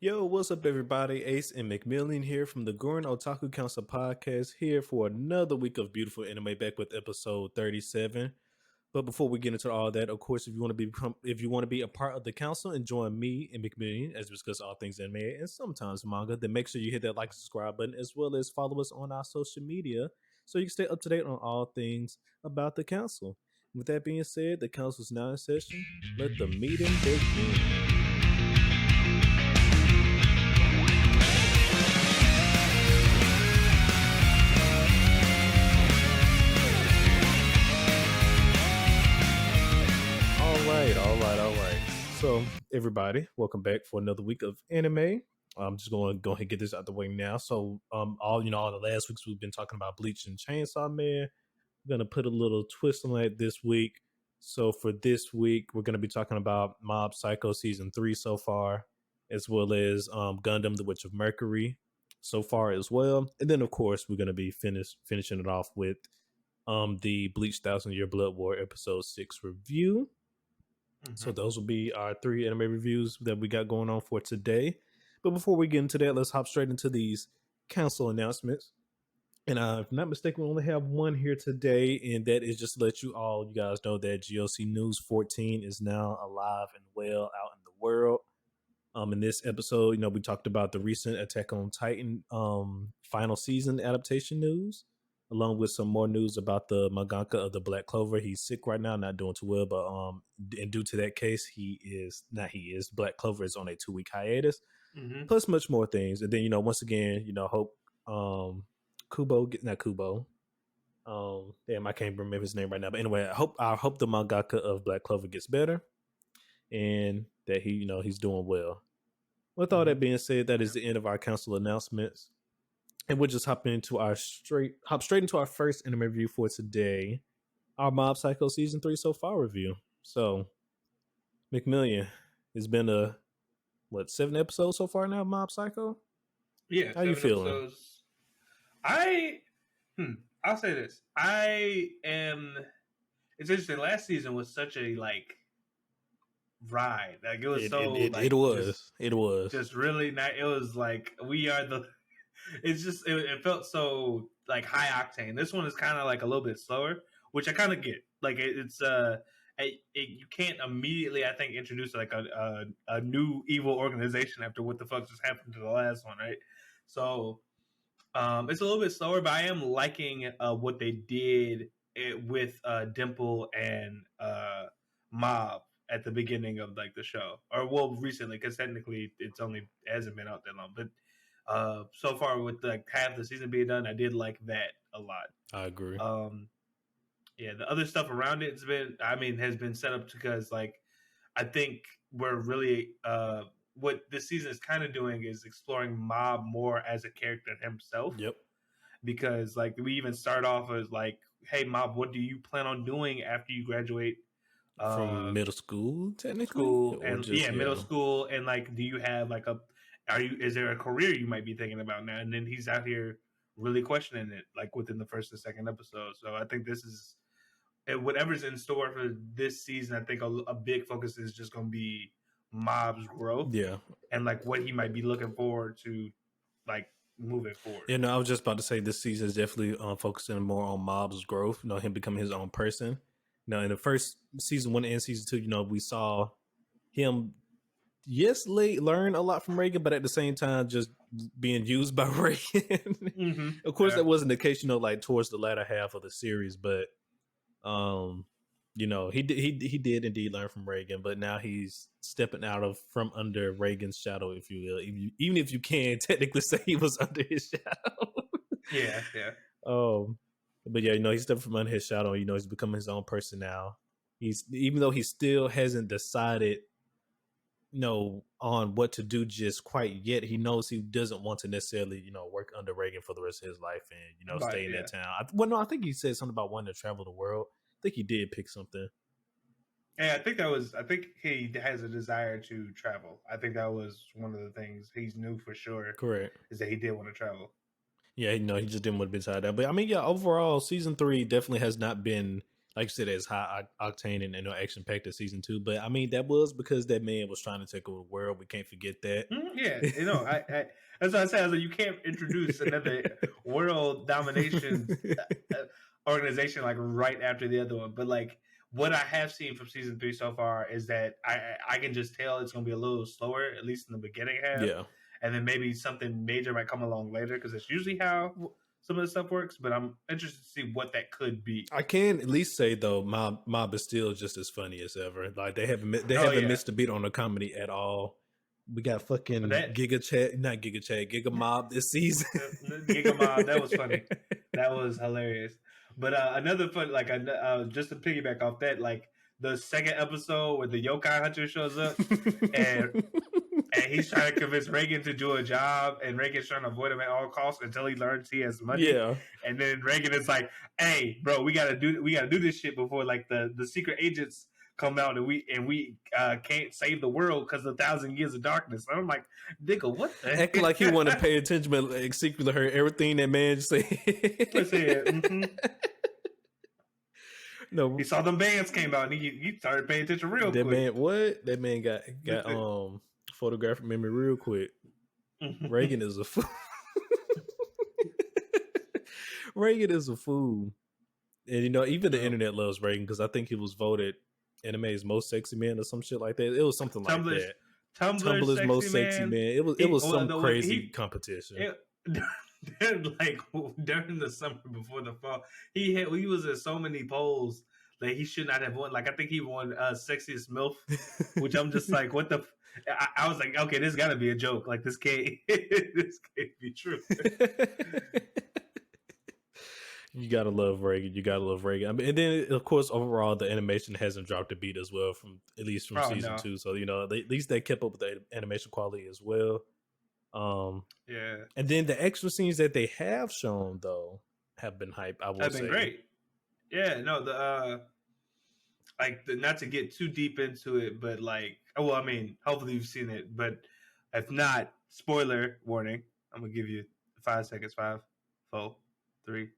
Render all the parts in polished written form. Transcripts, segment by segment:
Yo, what's up, everybody? Ace and McMillian here from the Gurren Otaku Council podcast, here for another week of beautiful anime, back with episode 37. But before we get into all that, of course, if you want to be a part of the council and join me and McMillian as we discuss all things anime and sometimes manga, then make sure you hit that like, subscribe button, as well as follow us on our social media so you can stay up to date on all things about the council. With that being said, the council is now in session. Let the meeting begin. All right. So, everybody, welcome back for another week of anime. I'm just going to go ahead and get this out the way now. So, all the last weeks we've been talking about Bleach and Chainsaw Man. We're going to put a little twist on that this week. So, for this week, we're going to be talking about Mob Psycho season 3 so far, as well as Gundam, the Witch of Mercury so far as well. And then, of course, we're going to be finishing it off with the Bleach 1000-Year Blood War episode 6 review. So those will be our 3 anime reviews that we got going on for today. But before we get into that, let's hop straight into these council announcements. And if I'm not mistaken, we only have one here today, and that is just to let you guys know that GOC News 14 is now alive and well out in the world. In this episode, we talked about the recent Attack on Titan final season adaptation news, along with some more news about the mangaka of the Black Clover. He's sick right now, not doing too well, but and due to that case, Black Clover is on a 2-week hiatus, plus much more things. And then, once again, hope Kubo, I can't remember his name right now, but anyway, I hope the mangaka of Black Clover gets better and that he's doing well. With all that being said, that is the end of our council announcements. And we'll just hop straight into our first anime review for today, our Mob Psycho season 3 so far review. So, McMillian, it's been 7 episodes so far now, Mob Psycho? Yeah. How you feeling? Episodes. I'll say this. It's interesting. Last season was such a ride. Like it was it was just really nice. It was like we are the. It's just it felt so like high octane. This one is kind of like a little bit slower, which I kind of get. Like you can't immediately, I think, introduce like a new evil organization after what the fuck just happened to the last one, right? So it's a little bit slower, but I am liking what they did with Dimple and Mob at the beginning of like the show, or recently, because technically hasn't been out that long, but. So far with like half the season being done, I did like that a lot. I agree. The other stuff around it has been set up because like I think we're really what this season is kind of doing is exploring Mob more as a character himself. Yep. Because like we even start off as like, hey Mob, what do you plan on doing after you graduate from middle school? Technically, middle school, and like, do you have like is there a career you might be thinking about now? And then he's out here really questioning it, like within the first and second episode. So I think this is whatever's in store for this season. I think a big focus is just going to be Mob's growth, and like what he might be looking forward to, like moving forward. I was just about to say this season is definitely focusing more on Mob's growth. Him becoming his own person. In the first season 1 and season 2, we saw him. Yes, learn a lot from Reagan, but at the same time, just being used by Reagan. Of course, that wasn't the case, like towards the latter half of the series. But, he did indeed learn from Reagan, but now he's stepping from under Reagan's shadow, if you will. Even if you can technically say he was under his shadow. Yeah. But he's stepping from under his shadow. He's becoming his own person now. Even though he still hasn't decided. On what to do just quite yet. He knows he doesn't want to necessarily, work under Reagan for the rest of his life and, stay in that town. I think he said something about wanting to travel the world. I think he did pick something. Yeah, I think he has a desire to travel. I think that was one of the things he's knew for sure. Correct. Is that he did want to travel. Yeah, he just didn't want to be tied down. But overall, season 3 definitely has not been like you said, as high octane and action packed as season 2. But I mean, that was because that man was trying to take over the world. We can't forget that. Yeah, I that's what I said. I was like, you can't introduce another world domination organization like right after the other one. But like what I have seen from season 3 so far is that I can just tell it's gonna be a little slower, at least in the beginning half. Yeah. And then maybe something major might come along later because it's usually how some of the stuff works. But I'm interested to see what that could be. I can at least say though, Mob is still just as funny as ever. Like they haven't missed a beat on the comedy at all. We got fucking Giga Mob this season. Giga Mob, that was funny. That was hilarious. But another fun, like just to piggyback off that, like the second episode where the yokai hunter shows up and he's trying to convince Reagan to do a job, and Reagan's trying to avoid him at all costs until he learns he has money. Yeah. And then Reagan is like, "Hey, bro, we gotta do this shit before like the secret agents come out and we can't save the world because of 1,000 years of darkness." And I'm like, nigga, what the heck? Acting like he want to pay attention, but like, secretly heard everything that man said. No, he saw them bands came out and he started paying attention real quick. That man got photographic memory real quick. Reagan is a fool. Reagan is a fool. And even the internet loves Reagan because I think he was voted anime's most sexy man or some shit like that. It was something like that. Tumblr's most sexy man. It was some crazy competition. Like during the summer before the fall, he was in so many polls that he should not have won. Like I think he won sexiest MILF, which I'm just like, what the? I was like, okay, this got to be a joke. Like this can't be true. You gotta love Reagan. I mean, and then of course overall the animation hasn't dropped a beat as well from season 2. So at least they kept up with the animation quality as well. Yeah. And then the extra scenes that they have shown though have been hype. I would say great. Yeah. No. Not to get too deep into it, but I mean, hopefully you've seen it, but if not, spoiler warning. I'm gonna give you 5 seconds. 5, 4, 3,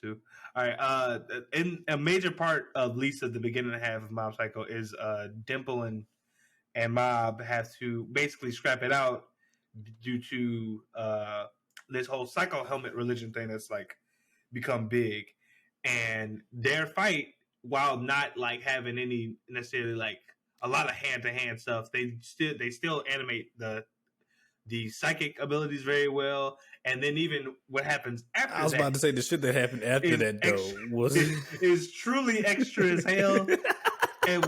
2. All right. In a major part of Lisa, the beginning and a half of Mob Psycho is Dimple and Mob have to basically scrap it out due to this whole psycho helmet religion thing that's like become big, and their fight, while not like having any necessarily like a lot of hand to hand stuff, they still animate the psychic abilities very well. And then even what happens after that. I was about to say the shit that happened after that though is truly extra as hell. It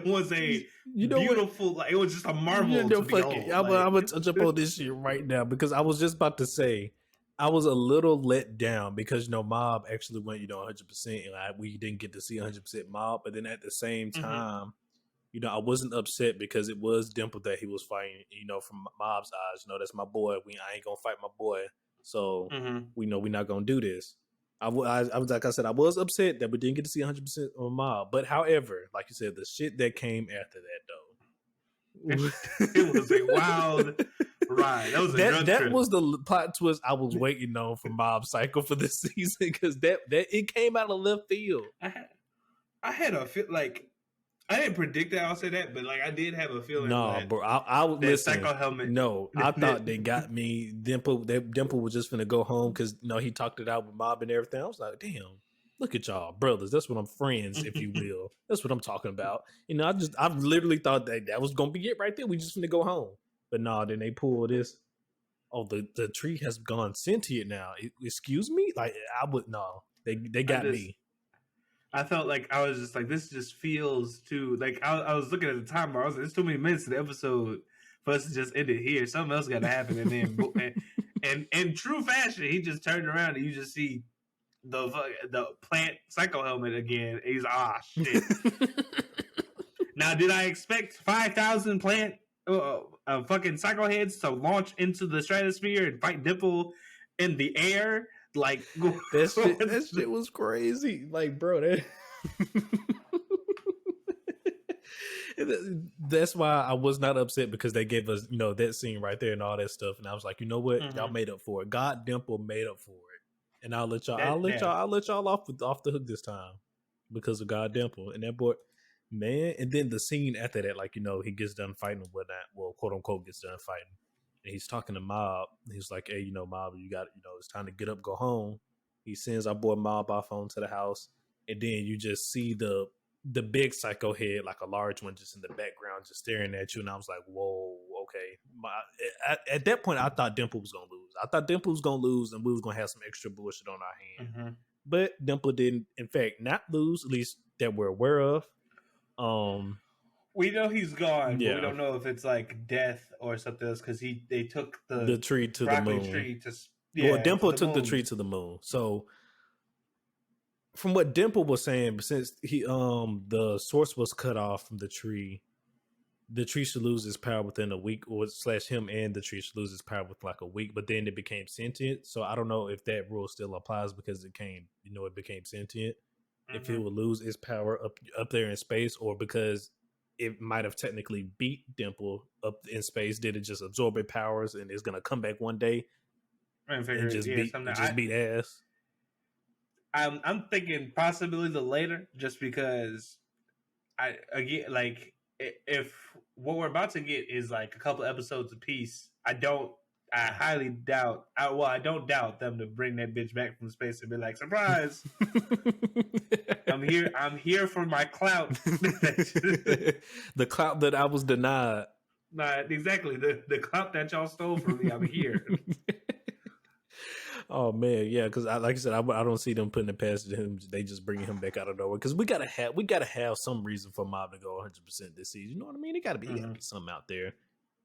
was a beautiful, like it was just a marvel. I'm gonna jump on this shit right now because I was just about to say I was a little let down because Mob actually went 100%, and we didn't get to see 100% Mob, but then at the same time, I wasn't upset because it was Dimple that he was fighting. From Mob's eyes, that's my boy. I ain't gonna fight my boy, so we know we're not gonna do this. I was like I said, I was upset that we didn't get to see 100% on Mob, but however, like you said, the shit that came after that though, it was a wild ride. That was that was the plot twist I was waiting on for Mob Psycho for this season because that it came out of left field. I had a feel like. I didn't predict that. I'll say that, but I did have a feeling. No, bro. I would listen. Psycho helmet. No, I thought they got me. Dimple was just finna go home because he talked it out with Mob and everything. I was like, damn, look at y'all, brothers. That's what I'm friends, if you will. That's what I'm talking about. I literally thought that was gonna be it right there. We just finna go home, but no. Then they pull this. Oh, the tree has gone sentient now. Excuse me, They got me. I felt like I was just like, this just feels too like I was looking at the timer. I was like, there's too many minutes in the episode for us to just end it here. Something else got to happen, and then and in true fashion, he just turned around and you just see the plant psycho helmet again. He's shit. Now, did I expect 5,000 plant fucking psycho heads to launch into the stratosphere and fight Dimple in the air? Like that shit was crazy. Like, bro, that's why I was not upset because they gave us, that scene right there and all that stuff. And I was like, you know what? Y'all made up for it. God Dimple made up for it. And I'll let y'all, That death. I'll let y'all off the hook this time because of God Dimple and that boy, man. And then the scene after that, like he gets done fighting and whatnot. Well, quote unquote, gets done fighting, and he's talking to Mob. He's like, "Hey, Mob, you got, it's time to get up, go home." He sends our boy Mob off home to the house, and then you just see the big psycho head, like a large one, just in the background, just staring at you. And I was like, "Whoa, okay." At that point, I thought Dimple was gonna lose. I thought Dimple was gonna lose, and we was gonna have some extra bullshit on our hand. Mm-hmm. But Dimple didn't, in fact, not lose, at least that we're aware of. We know he's gone, but we Yeah, don't know if it's like death or something else because they took the tree to the broccoli moon. tree to Well, to Dimple the took the moon. tree to the moon. So, from what Dimple was saying, since the source was cut off from the tree should lose its power within a week, or / him and the tree should lose its power with like a week. But then it became sentient, so I don't know if that rule still applies because it became sentient. Mm-hmm. If it would lose its power up there in space, or because it might have technically beat Dimple up in space, did it just absorb its powers and it's gonna come back one day and just beat ass? I'm thinking possibly the later, just because if what we're about to get is like a couple episodes apiece, I highly doubt. I don't doubt them to bring that bitch back from space and be like, surprise! I'm here for my clout. The clout that I was denied. Nah, exactly. The clout that y'all stole from me. I'm here. Oh man, yeah, because like I said, I don't see them putting it past him. They just bringing him back out of nowhere because we gotta have some reason for Mob to go 100% this season. You know what I mean? It gotta be something out there.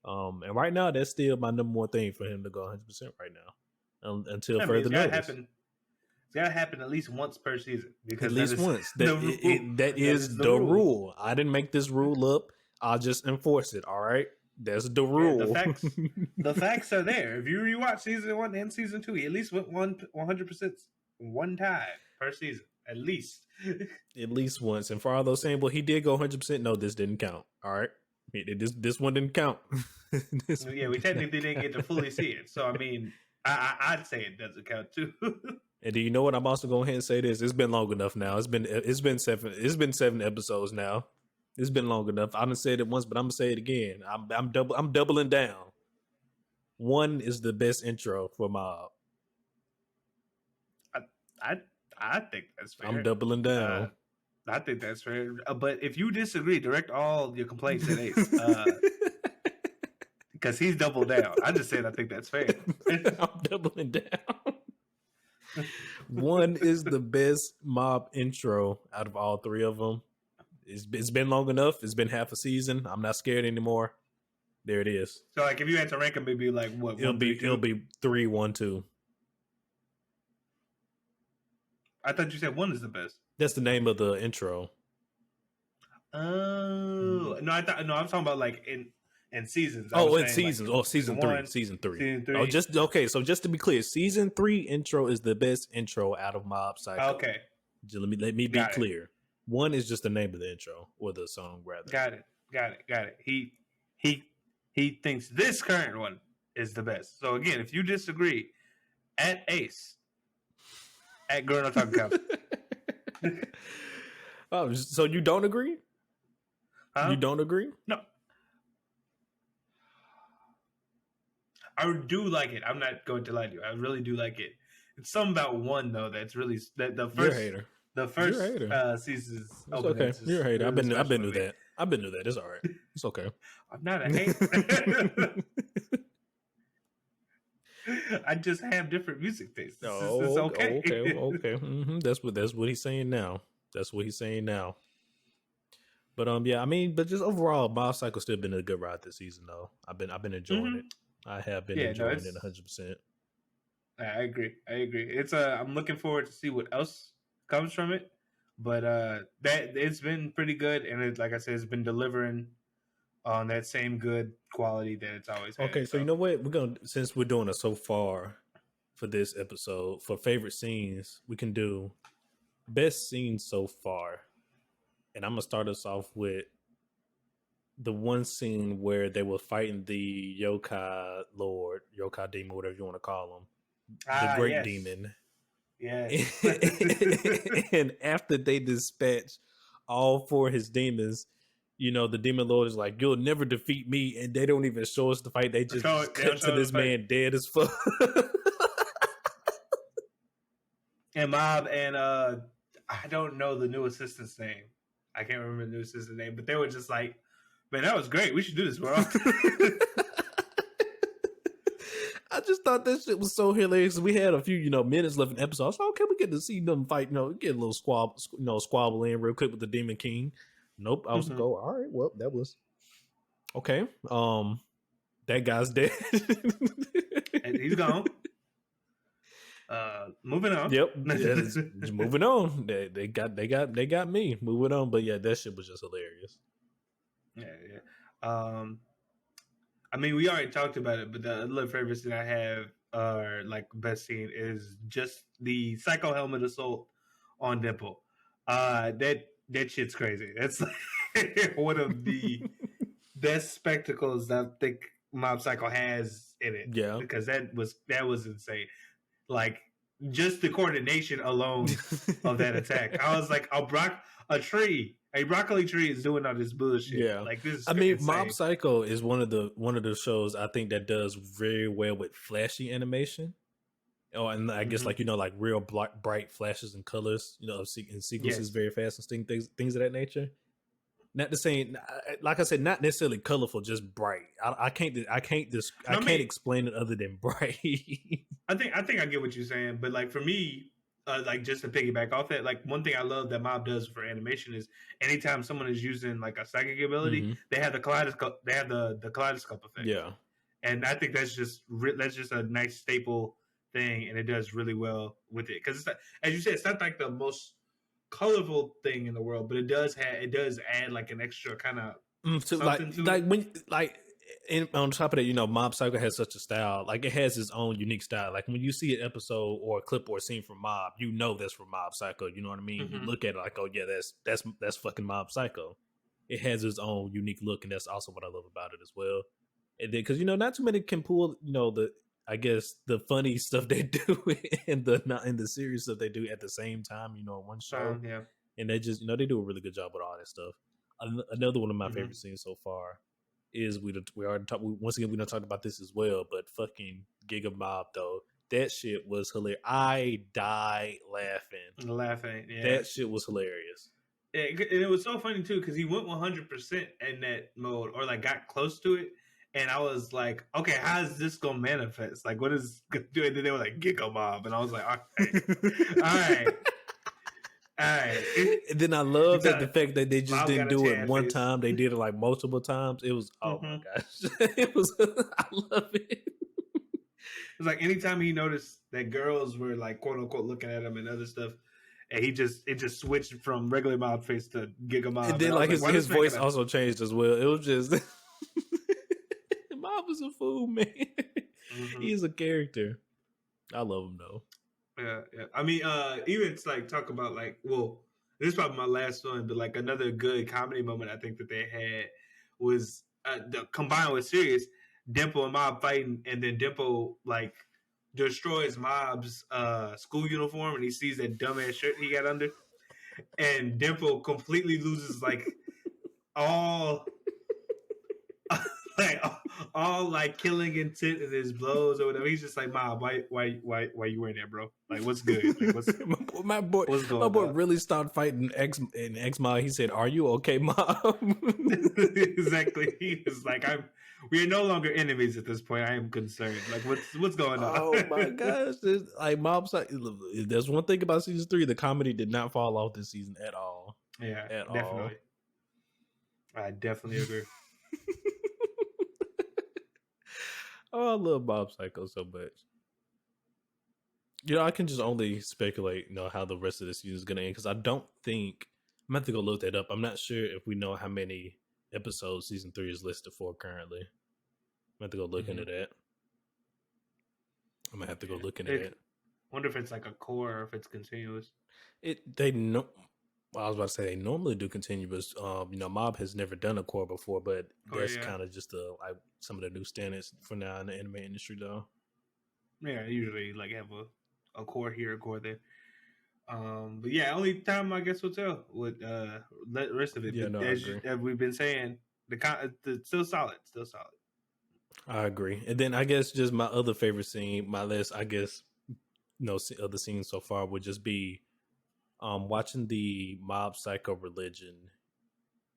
And right now, that's still my number one thing for him to go 100% right now, until further notice. It's gotta happen at least once per season. Because at least once. That is the rule. I didn't make this rule up. I'll just enforce it. All right. That's the rule. Yeah, the facts are there. If you rewatch season 1 and season 2, he at least went 100% one time per season, at least. At least once. And for all those saying, well, he did go 100%. No, this didn't count. All right, this one didn't count. We technically didn't get to fully see it. So I mean, I'd say it doesn't count too. And do you know what? I'm also going ahead and say this. It's been long enough now. It's been 7 episodes now. It's been long enough. I done said it once, but I'm gonna say it again. I'm doubling down. 1 is the best intro for Mob. I think that's fair. I'm doubling down. I think that's fair. But if you disagree, direct all your complaints at Ace. Because he's doubled down. I just said I think that's fair. I'm doubling down. 1 is the best Mob intro out of all 3 of them. It's been long enough. It's been half a season. I'm not scared anymore. There it is. So, like, if you had to rank them, it'd be like what? It'll be 3, 1, 2. I thought you said 1 is the best. That's the name of the intro. Oh no! I'm talking about like in seasons. In seasons. Like, season 3. Season 3. Season 3. Oh, just okay. So just to be clear, season 3 intro is the best intro out of Mob Psycho. Okay. Let me be clear. 1 is just the name of the intro or the song, rather. Got it. He thinks this current one is the best. So again, if you disagree, at Ace, at Gurren Otaku. Oh, so you don't agree? Huh? You don't agree? No. I do like it. I'm not going to lie to you. I really do like it. It's something about 1 though that's really the first. You're a hater. The first season's okay. You're a hater. Really I've been through that. I've been through that. It's all right. It's okay. I'm not a hater. I just have different music tastes. It's okay. Okay. Mm-hmm. That's what he's saying now. But yeah, I mean, but just overall, Mob Psycho's still been a good ride this season, though. I've been enjoying it. I have been enjoying it 100%. I agree. It's I'm looking forward to see what else comes from it, but that it's been pretty good, and like I said, it's been delivering on that same good quality that it's always had. Okay, so you know what, since we're doing it so far for this episode, for favorite scenes, we can do best scenes so far, and I'm gonna start us off with the one scene where they were fighting the yokai demon, whatever you want to call him, the great demon. Yes. And after they dispatch all four of his demons, the demon lord is like, "You'll never defeat me," and they don't even show us the fight. They just They don't cut to show the this fight. man dead as fuck. And Mob and I don't know the new assistant's name. I can't remember the new assistant's name, but they were just like, "Man, that was great. We should do this more often." I just thought that shit was so hilarious. We had a few, minutes left in the episode. So okay, we get to see them fight. Get a little squabble in real quick with the Demon King. Nope. I was like, oh, all right. Well, that was okay. That guy's dead. And he's gone. Moving on. Yep. Moving on. They got me. Moving on. But yeah, that shit was just hilarious. Yeah. I mean, we already talked about it, but the other favorites that I have are like best scene is just the Psycho Helmet assault on Dimple. That shit's crazy. That's like one of the best spectacles that I think Mob Psycho has in it. Yeah, because that was insane. Like just the coordination alone of that attack. I was like, a broccoli tree is doing all this bullshit. Yeah, like this. I mean, Mob Psycho is one of the shows I think that does very well with flashy animation. Oh, and I guess like real bright flashes and colors. In sequences very fast and things of that nature. Not the same, like I said, not necessarily colorful, just bright. I can't explain it other than bright. I think I get what you're saying, but like for me, like just to piggyback off that, like one thing I love that Mob does for animation is anytime someone is using like a psychic ability, they have the kaleidoscope. They have the kaleidoscope effect. Yeah, and I think that's just a nice staple thing, and it does really well with it because as you said, it's not like the most colorful thing in the world, but it does add like an extra kind of on top of that, Mob Psycho has such a style. Like it has its own unique style. Like when you see an episode or a clip or a scene from Mob, that's from Mob Psycho. You know what I mean? You look at it like, oh yeah, that's fucking Mob Psycho. It has its own unique look, and that's also what I love about it as well. And then because not too many can pull the funny stuff they do in the serious stuff they do at the same time, in one show. Yeah. And they just, they do a really good job with all that stuff. Another one of my favorite scenes so far is we already talked. Once again, we done talked about this as well, but fucking Giga Mob though, that shit was hilarious. I died laughing. Yeah, that shit was hilarious. Yeah, and it was so funny too because he went 100% in that mode, or like got close to it. And I was like, okay, how is this gonna manifest? Like, what is gonna do? And then they were like, Giga Mob, and I was like, all right. And then I love the fact that they just didn't do it one time; they did it like multiple times. It was my gosh, it was. I love it. It's like anytime he noticed that girls were like quote unquote looking at him and other stuff, and it just switched from regular Mob face to Giga Mob. And then like his voice also changed as well. It was just. Mob is a fool, man. He's a character. I love him though. Yeah. I mean, even to like talk about like, well, this is probably my last one, but like another good comedy moment I think that they had was combined with Sirius, Dimple and Mob fighting, and then Dimple like destroys Mob's school uniform, and he sees that dumbass shirt he got under, and Dimple completely loses like all. all like killing intent in his blows or whatever. He's just like, Mob, why you wearing that, bro? Like, what's good? Like, my boy really stopped fighting X Mob. He said, "Are you okay, Mob?" Exactly. He was like, we are no longer enemies at this point. I am concerned. Like, what's going on? Oh my gosh! Like Mob. There's one thing about season 3: the comedy did not fall off this season at all. Yeah, definitely. I definitely agree. Oh, I love Mob Psycho so much. I can just only speculate, how the rest of the season is going to end because I don't think I'm going to have to go look that up. I'm not sure if we know how many episodes season 3 is listed for currently. I'm going to have to go look into that. I'm going to have to go look into that. Wonder if it's like a core or if it's continuous. I was about to say they normally do continuous. Mob has never done a core before, but that's kind of just some of the new standards for now in the anime industry, though. Yeah, usually like have a a core here, a core there. But yeah, only time I guess will tell with the rest of it. Yeah, But no, I agree. as we've been saying, the still solid, still solid. I agree. And then I guess just my other favorite scene, my list, I guess, other scenes so far would just be watching the Mob Psycho religion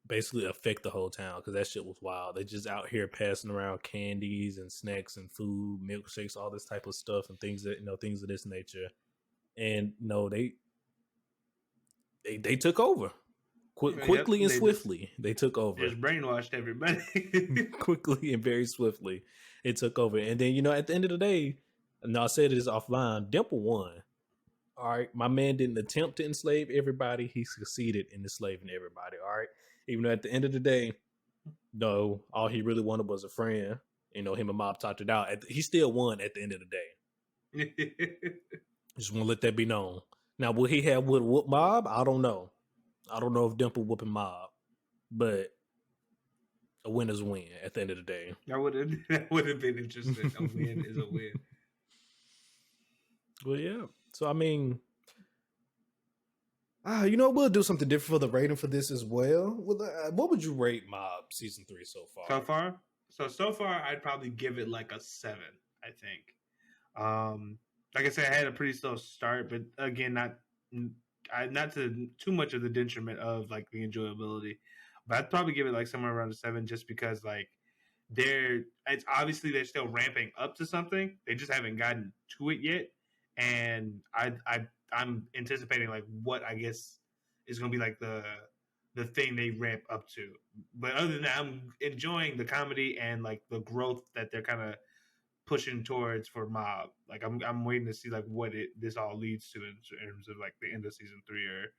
basically affect the whole town because that shit was wild. They just out here passing around candies and snacks and food, milkshakes, all this type of stuff and things that things of this nature. And they took over quickly and swiftly. They took over. Just brainwashed everybody quickly and very swiftly. It took over, and then at the end of the day, and I said this offline, Dimple won. All right, my man didn't attempt to enslave everybody; he succeeded in enslaving everybody. All right, even though at the end of the day, no, all he really wanted was a friend. Him and Mob talked it out. He still won at the end of the day. Just want to let that be known. Now, will he have whoop Mob? I don't know. I don't know if Dimple whooping Mob, but a win is a win at the end of the day. That would have been interesting. A win is a win. Well, yeah. So I mean, we'll do something different for the rating for this as well. What would you rate Mob season 3 so far? So far, I'd probably give it like a 7. I think. Like I said, I had a pretty slow start, but again, not to too much of the detriment of like the enjoyability, but I'd probably give it like somewhere around a 7, just because like it's obviously they're still ramping up to something. They just haven't gotten to it yet, and I'm anticipating like what I guess is going to be like the thing they ramp up to. But other than that, I'm enjoying the comedy and like the growth that they're kind of pushing towards for Mob. Like I'm waiting to see like what this all leads to in terms of like the end of season 3, or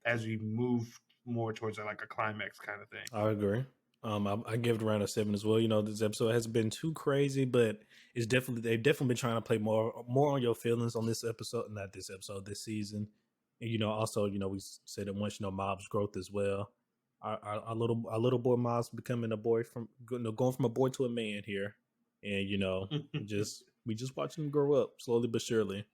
as we move more towards like a climax kind of thing. I agree. I give it around a 7 as well. This episode hasn't been too crazy, but they've definitely been trying to play more on your feelings on this episode, not this episode, this season. And also we said it once, Mob's growth as well. Our little boy Mob's becoming a boy from going from a boy to a man here. And we just watching him grow up slowly but surely.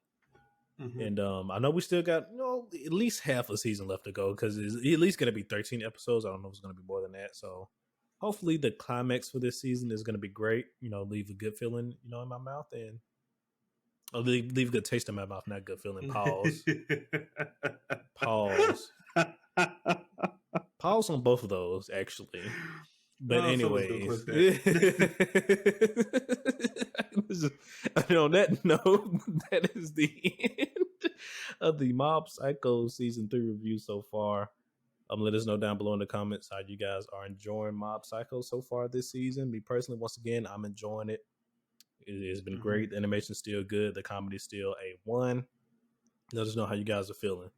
Mm-hmm. And I know we still got at least half a season left to go, because it's at least going to be 13 episodes. I don't know if it's going to be more than that. So hopefully the climax for this season is going to be great. Leave a good feeling in my mouth, and leave a good taste in my mouth, not good feeling. Pause. Pause on both of those, actually. But anyways, on that note, that is the end of the Mob Psycho season 3 review so far. Let us know down below in the comments how you guys are enjoying Mob Psycho so far this season. Me personally, once again, I'm enjoying it. It has been great. The animation's still good. The comedy's still A1. Let us know how you guys are feeling.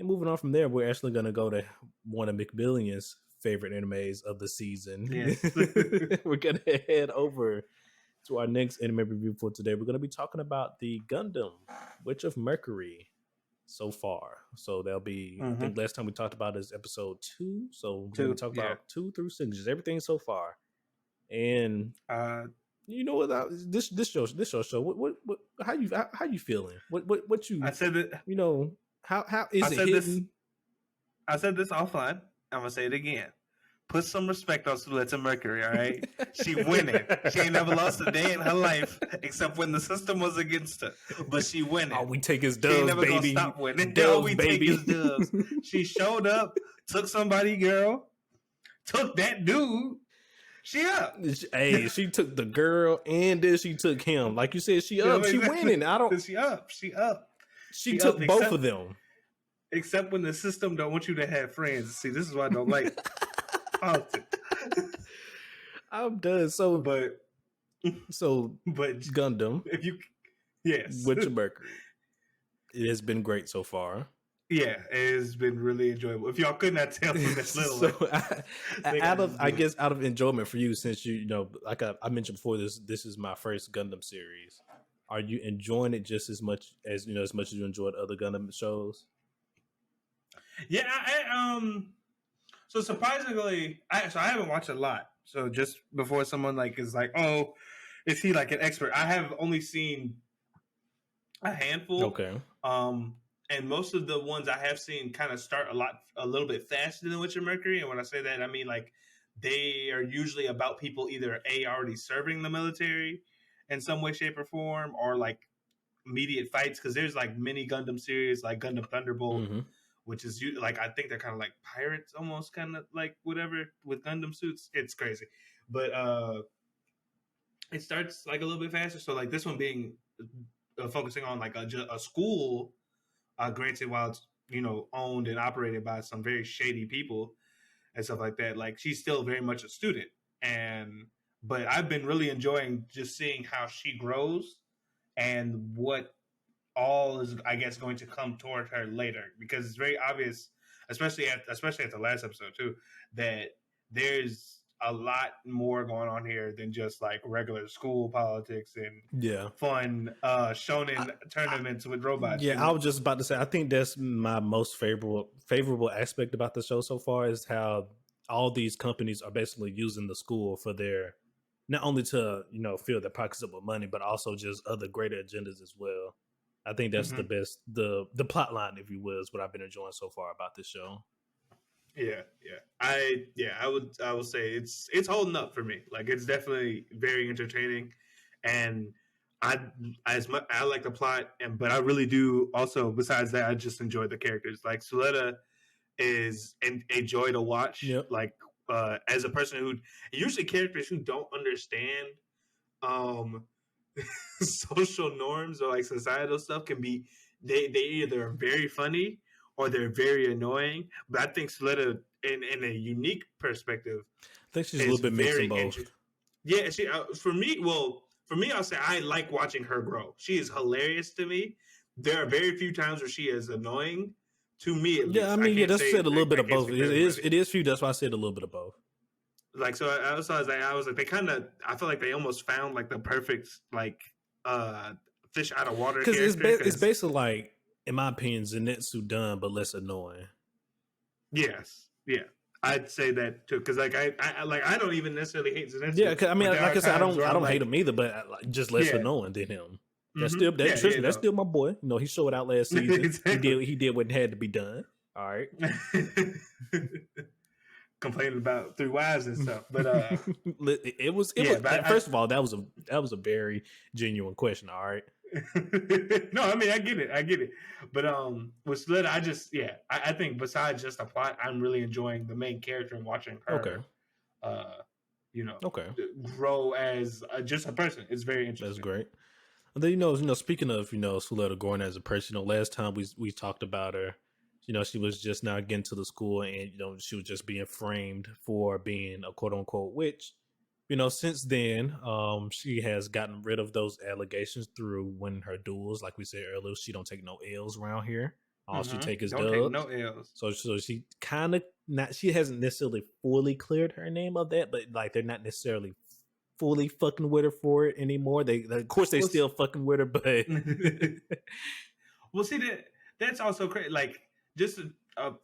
And moving on from there, we're actually going to go to one of McMillian's favorite animes of the season. Yes. We're going to head over to our next anime review for today. We're going to be talking about the Gundam Witch of Mercury so far. So that'll be, I think last time we talked about is episode 2. So we're going to talk about 2 through 6, just everything so far. And you know what? This show. What? How you feeling? What you? I said that. How is it hitting? I said this offline. I'm gonna say it again. Put some respect on Witch Mercury, all right? She winning. She ain't never lost a day in her life except when the system was against her. But she winning. All we take is dubs, she ain't never baby. Gonna stop winning. All we take is dubs. She showed up, took somebody, girl, took that dude. She up. Hey, she took the girl and then she took him. Like you said, she up. She winning. She up. She took both of them. Except when the system don't want you to have friends. See, this is why I don't like politics. I'm done. But Gundam. Witch of Mercury. It has been great so far. Yeah, it's been really enjoyable. If y'all could not tell from this little, out of enjoyment for you, since like I mentioned before, this is my first Gundam series. Are you enjoying it just as much as you enjoyed other Gundam shows? Yeah, so surprisingly, I haven't watched a lot. So just before someone is like, oh, is he like an expert? I have only seen a handful. Okay. And most of the ones I have seen kind of start a little bit faster than Witch of Mercury. And when I say that, I mean like they are usually about people either already serving the military in some way, shape, or form, or like immediate fights. Because there's like mini Gundam series like Gundam Thunderbolt, Mm-hmm. which is like I think they're kind of like pirates, almost kind of like whatever with Gundam suits. It's crazy, but it starts like a little bit faster. So like this one being focusing on like a school, granted, while it's owned and operated by some very shady people and stuff like that, like she's still very much a student. And but I've been really enjoying just seeing how she grows and what all is, I guess, going to come toward her later, because it's very obvious, especially at the last episode too, that there's a lot more going on here than just like regular school politics and Yeah. fun shonen tournaments with robots. Yeah, I was just about to say, I think that's my most favorable aspect about the show so far is how all these companies are basically using the school for their, not only to fill their pockets up with money, but also just other greater agendas as well. I think that's the Mm-hmm. best, the plot line, if you will, is what I've been enjoying so far about this show. I would say it's holding up for me. Like it's definitely very entertaining, and I as much I like the plot, but I really do also. Besides that, I just enjoy the characters. Like Suletta is a joy to watch. Yep. Like as a person who usually characters who don't understand um social norms or like societal stuff can be they either are very funny or they're very annoying. But I think Suletta, in a unique perspective, I think she's a is little bit mixed in very both. interesting. Yeah, she for me, I'll say I like watching her grow. She is hilarious to me. There are very few times where she is annoying to me, at Yeah, I least. I mean, yeah, can't that's say said a little bit I of can't both. speak It for is, everybody. it is few. That's why I said a little bit of both. Like so, I was like they kind of I feel like they almost found like the perfect like uh fish out of water Because character. it's Because basically like, in my opinion, Zenitsu done but less annoying. yes, yeah, I'd say that too. Because like I don't even necessarily hate Yeah, Zenitsu, cause, I mean, but there like are I said, times where I I'm don't hate like, him either, but just less yeah, annoying than him. That's mm-hmm. still that. Yeah, Trust yeah, me, that's no, still my boy. He showed out last season. exactly. He did what had to be done. All right. Complaining about three wives and stuff, but it was yeah, but first of all, that was a very genuine question. All right. no, I mean I get it, but with Slid, I just I think besides just the plot, I'm really enjoying the main character and watching Okay. her, uh, you know, Okay. grow as just a person. It's very That's interesting. great. And then speaking of Suletta growing as a person, last time we talked about her, she was just now getting to the school, and she was just being framed for being a quote unquote witch. Since then, she has gotten rid of those allegations through winning her duels. Like we said earlier, she don't take no L's around here. All she take is Don't take dubs. no L's. So she kind of not. She hasn't necessarily fully cleared her name of that, but like they're not necessarily fully fucking with her for it anymore. They of course they still fucking with her, but well, see that's also crazy. Like just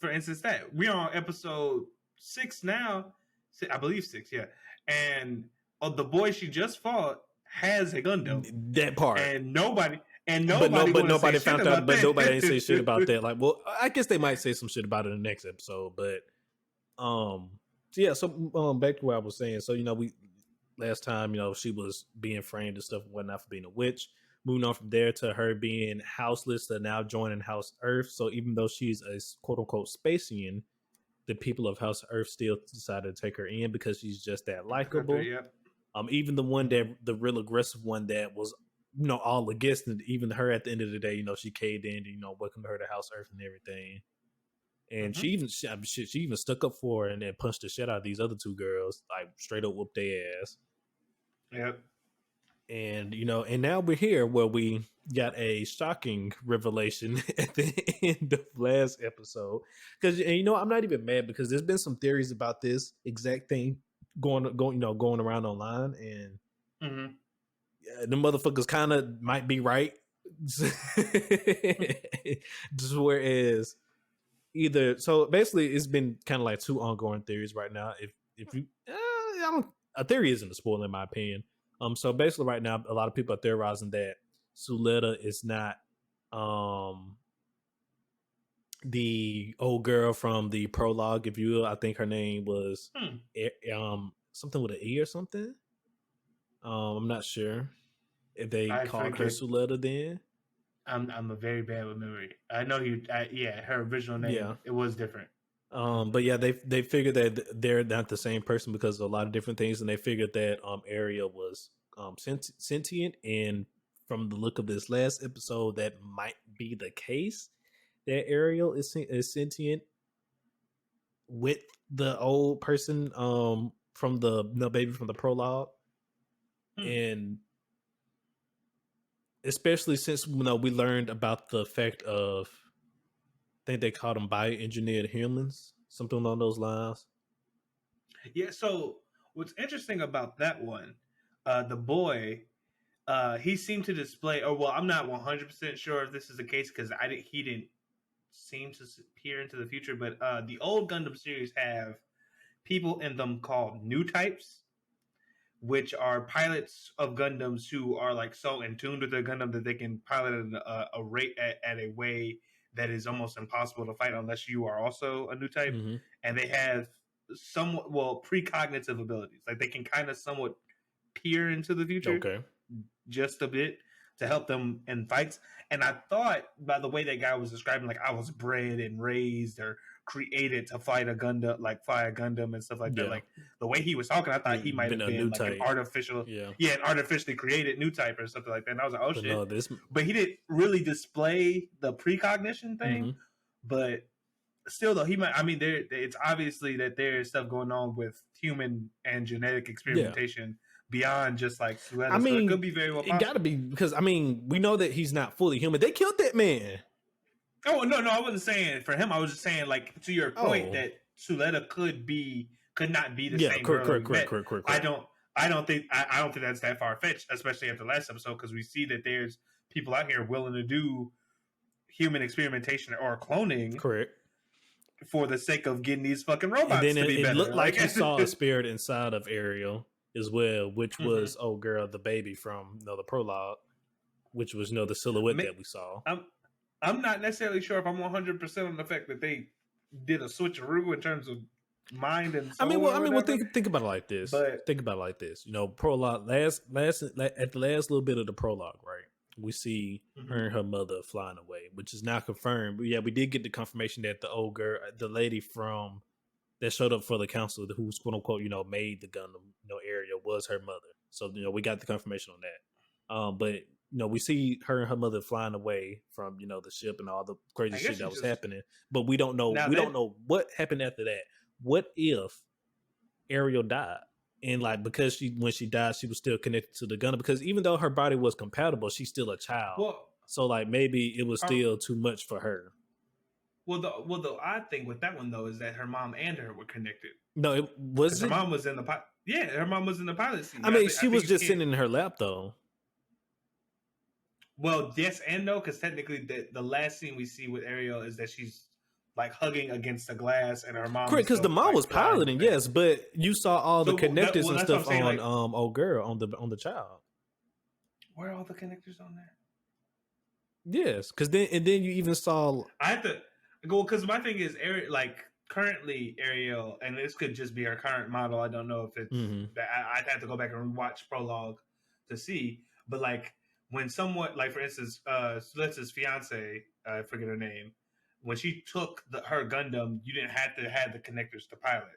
for instance, that we're on episode 6 now, I believe 6, yeah, and the boy she just fought has a Gundam. that part, and nobody but nobody say found shit out. about But that. nobody ain't say shit about that. Like, well, I guess they might say some shit about it in the next episode. But so yeah. So back to what I was saying. So we last time she was being framed and stuff and whatnot for being a witch. Moving on from there to her being houseless to now joining House Earth. So even though she's a quote unquote Spacian, the people of House Earth still decided to take her in because she's just that likable. Yep. Even the one that the real aggressive one that was all against it, even her at the end of the day, she caved in, welcomed her to House Earth and everything. And she even stuck up for her and then punched the shit out of these other two girls, like straight up whooped their ass. Yep. And and now we're here where we got a shocking revelation at the end of last episode. Because I'm not even mad because there's been some theories about this exact thing going around online, and the motherfuckers kind of might be right. Just whereas either so basically it's been kind of like two ongoing theories right now. If you a theory isn't a spoiler in my opinion. So basically right now a lot of people are theorizing that Suletta is not Um, the old girl from the prologue, if you will, I think her name was something with an E or something. I'm not sure if they I called her forget. Suletta then. I'm a very bad with memory. I know you. Yeah, her original name Yeah. it was different. But yeah, they figured that they're not the same person because of a lot of different things, and they figured that Ariel was sentient, and from the look of this last episode, that might be the case. That Ariel is sentient with the old person from the baby from the prologue, and especially since we learned about the effect of, I think they called them bioengineered humans, something along those lines. Yeah. So what's interesting about that one, the boy, he seemed to display. Or well, I'm not 100% sure if this is the case because he didn't seem to peer into the future. But the old Gundam series have people in them called new types, which are pilots of Gundams who are like so in tune with their Gundam that they can pilot a rate at a way that is almost impossible to fight unless you are also a new type. Mm-hmm. And they have somewhat precognitive abilities, like they can kind of somewhat peer into the future, Okay. just a bit to help them in fights. And I thought by the way that guy was describing, like I was bred and raised or created to fight a Gundam, like fly a Gundam and stuff like that. Yeah. Like the way he was talking, I thought he might Been have a new been like type. an artificial, Yeah. an artificially created new type or something like that. And I was like, oh But shit. no, this. But he didn't really display the precognition thing. Mm-hmm. But still, though, he might. I mean, it's obviously that there's stuff going on with human and genetic experimentation beyond just like Suletta. I mean, so it could be very well possible. It gotta be, because I mean, we know that he's not fully human. They killed that man. Oh no, I wasn't saying for him. I was just saying, like, to your point that Suletta could not be the same girl. Correct. I don't think that's that far fetched, especially after the last episode, because we see that there's people out here willing to do human experimentation or cloning, correct, for the sake of getting these fucking robots to be better. It looked like you saw a spirit inside of Ariel as well, which was old girl, the baby from the prologue, which was the silhouette that we saw. I'm not necessarily sure if I'm 100% on the fact that they did a switcheroo in terms of mind and soul. Think about it like this. Prologue at the last little bit of the prologue, right? We see her and her mother flying away, which is now confirmed. But yeah, we did get the confirmation that the old girl, the lady from that showed up for the council, who's quote unquote, made the Gundam, Ariel, was her mother. So we got the confirmation on that. But we see her and her mother flying away from the ship and all the crazy shit that was happening. But we don't know. Don't know what happened after that. What if Ariel died? And because when she died, she was still connected to the Gundam, because even though her body was compatible, she's still a child. Well, so maybe it was still too much for her. Well, the odd thing with that one though is that her mom and her were connected. No, it was. Her mom was in the her mom was in the pilot seat. I mean, she was just sitting in her lap though. Well, yes and no, because technically the last scene we see with Ariel is that she's hugging against the glass, and her mom. Correct, because the mom was piloting, yes, but you saw all the connectors and stuff on old girl on the child. Where are all the connectors on there? Yes, because then you even saw. I have to go because my thing is Ariel, currently Ariel, and this could just be her current model. I don't know if it's. I'd have to go back and watch prologue to see, but when someone, for instance, Suletta's fiance, I forget her name, when she took her Gundam, you didn't have to have the connectors to pilot.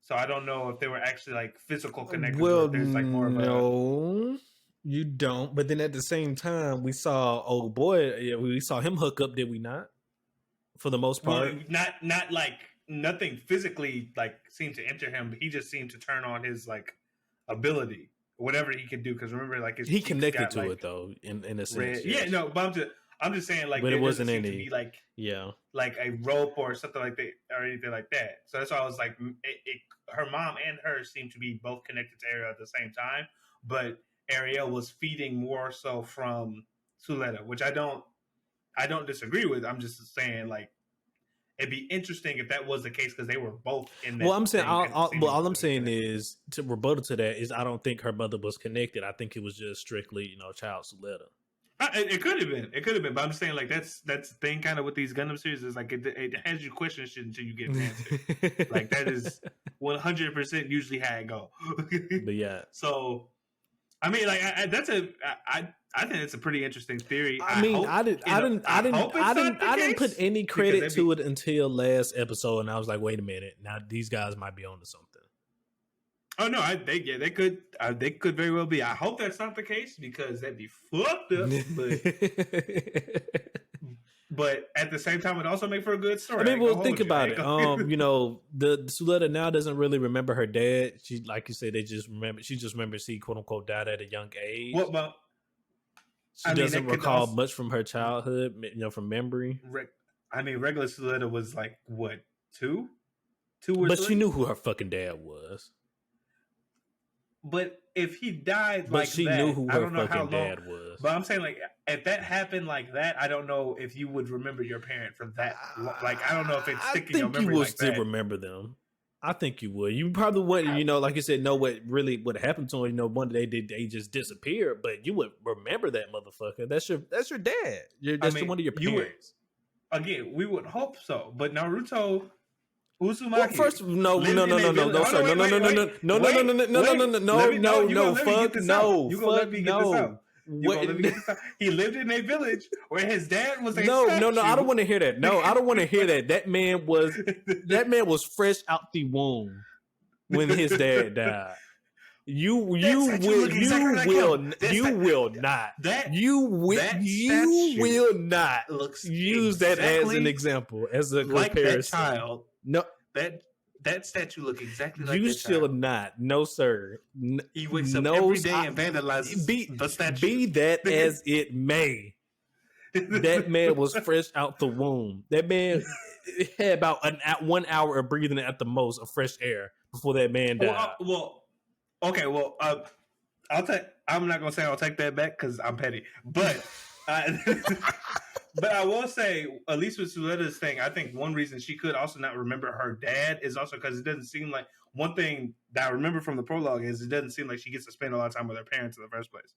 So I don't know if they were actually physical connectors. Well, or if there's more of no, you don't. But then at the same time, we saw old boy. We saw him hook up, did we not? For the most part, well, not nothing physically seemed to enter him, but he just seemed to turn on his ability. Whatever he could do, because remember, he connected to it though, in a sense. Yes. Yeah, no, but I'm just saying, but it wasn't any to be a rope or something like that or anything like that. So that's why I was her mom and her seemed to be both connected to Ariel at the same time, but Ariel was feeding more so from Suletta, which I don't disagree with. I'm just saying it'd be interesting if that was the case because they were both in that. Well, I'm saying all I'm saying is, to rebuttal to that, is I don't think her mother was connected. I think it was just strictly child Suletta. It could have been. It could have been. But I'm just saying, like that's the thing, kind of with these Gundam series is like it has you question shit until you get an answer. Like that is 100% usually how it go. But yeah. So, I mean, like I think it's a pretty interesting theory. I mean, I didn't put any credit to it until last episode, and I was like, wait a minute, now these guys might be onto something. Oh no, they could very well be. I hope that's not the case because that'd be fucked up. But at the same time, it also make for a good story. I mean, well, think about it. You know, the Suletta now doesn't really remember her dad. She, like you said, she just remembers he quote unquote died at a young age. What about? She doesn't recall much from her childhood, you know, from memory. I mean, regular Suletta was like what, two or but three? She knew who her fucking dad was. But if he died but she that, knew who her fucking dad was. But I'm saying, like, if that happened like that, I don't know if you would remember your parent from that. Like, I don't know if it's sticking in your memory. I think you would still remember them. I think you would. You probably wouldn't, you know, like you said, know what happened to him. You know, one day they just disappeared, but you would remember that motherfucker. That's your dad. That's one of your parents. Again, we would hope so, but Naruto. Uzumaki. Well, first, no, sir, He lived in a village where his dad was a no. I don't want to hear that. No, I don't want to hear that. That man was fresh out the womb when his dad died. You will not use that as an example, as a comparison. Like that child. No, that statue look exactly like you that shall child. Not. No, sir. He wakes up every day and vandalizes the statue. Be that as it may. That man was fresh out the womb. That man had about 1 hour of breathing at the most of fresh air before that man died. Okay. I'm not gonna say I'll take that back because I'm petty, but. But I will say, at least with Suletta's thing, I think one reason she could also not remember her dad is also because it doesn't seem like, one thing that I remember from the prologue is it doesn't seem like she gets to spend a lot of time with her parents in the first place.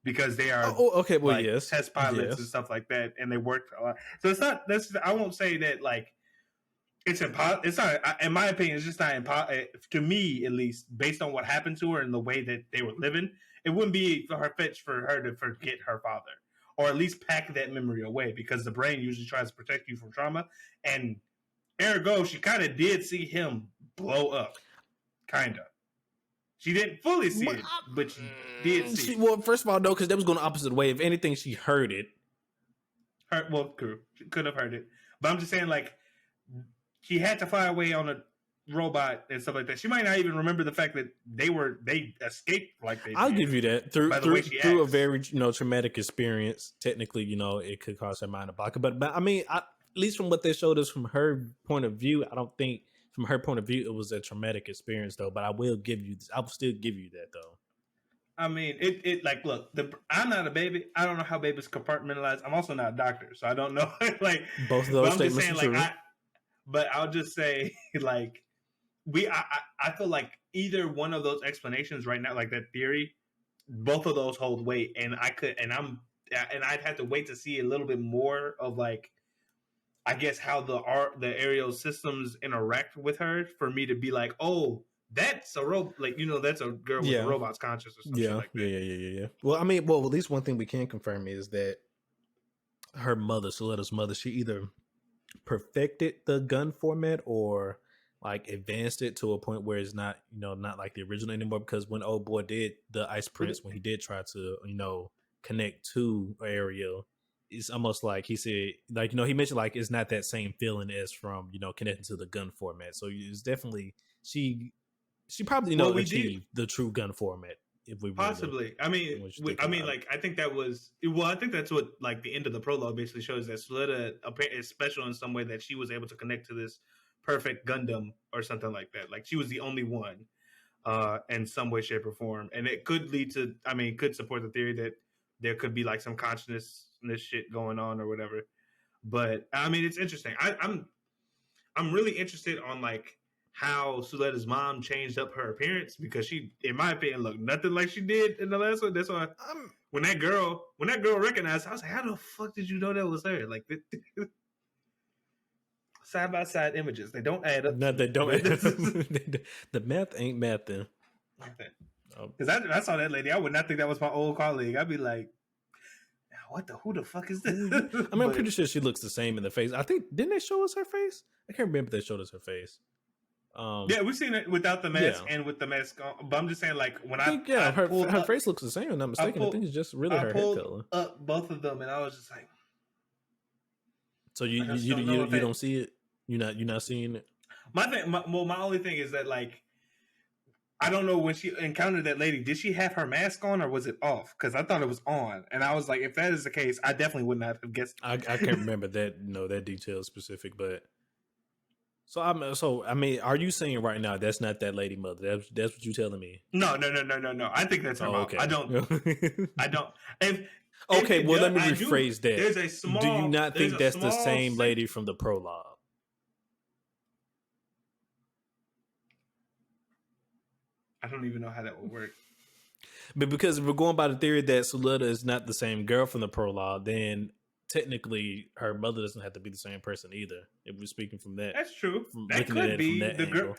Because they are test pilots and stuff like that, and they work a lot. So it's not, I won't say that like, it's impossible. It's not, in my opinion, it's just not impossible. To me, at least, based on what happened to her and the way that they were living, it wouldn't be far-fetched for her to forget her father. Or at least pack that memory away, because the brain usually tries to protect you from trauma. And ergo, she kind of did see him blow up. Kind of. She didn't fully see it, but she did see it. Well, first of all, no, because that was going the opposite way. If anything, she heard it. True. She could have heard it. But I'm just saying, like, she had to fly away on a robot and stuff like that. She might not even remember the fact that they escaped like they did. I'll give you that. Through a very traumatic experience, technically, it could cause her mind to block it. But I mean, at least from what they showed us from her point of view, I don't think from her point of view it was a traumatic experience though. But I will still give you that though. I mean, it like, look, I'm not a baby. I don't know how babies compartmentalize. I'm also not a doctor, so I don't know. Like both of those statements are true. But I'll just say, like, I feel like either one of those explanations right now, like that theory, both of those hold weight, and I'd have to wait to see a little bit more of, like, I guess how the aerial systems interact with her for me to be like, oh, that's a like, that's a girl with a robot's conscious or something like that. Yeah. Well, I mean, at least one thing we can confirm is that her mother, Soletta's mother, she either perfected the gun format or like advanced it to a point where it's not, not like the original anymore. Because when old boy did the Ice Prince, when he did try to, connect to Ariel, it's almost like he said, like, he mentioned like it's not that same feeling as from, connecting to the gun format. So it's definitely she probably achieved the true gun format. If we possibly, I mean, like, I think that was, I think that's what, like, the end of the prologue basically shows, that Suletta is special in some way, that she was able to connect to this perfect Gundam or something like that. Like, she was the only one in some way, shape, or form. And it could lead to, could support the theory that there could be like some consciousness shit going on or whatever. But I mean, it's interesting. I'm really interested on, like, how Suletta's mom changed up her appearance because she, in my opinion, looked nothing like she did in the last one. That's why when that girl recognized, I was like, how the fuck did you know that was her? Like side by side images, they don't add up. No, they don't. The math ain't mathing. Because I saw that lady, I would not think that was my old colleague. I'd be like, who the fuck is this? I mean, I'm pretty sure she looks the same in the face. I think, didn't they show us her face? I can't remember if they showed us her face. Yeah, we've seen it without the mask and with the mask on. But I'm just saying, like, when I her face looks the same. I'm not mistaken. I think it's just really her hair color. Up both of them, and I was just like, so you don't see it. You're not seeing it. My only thing is that, like, I don't know when she encountered that lady, did she have her mask on or was it off? Because I thought it was on, and I was like, if that is the case, I definitely would not have guessed. I can't remember that that detail specific, but so I mean, are you saying right now that's not that lady mother? That's what you're telling me? No. I think that's her mom. Okay. I don't. Okay, well, let me rephrase that. There's a small. Do you not think that's the same lady from the prologue? I don't even know how that would work. But because if we're going by the theory that Suletta is not the same girl from the prologue, then technically her mother doesn't have to be the same person either. If we're speaking from that, that's true. That could be the girl.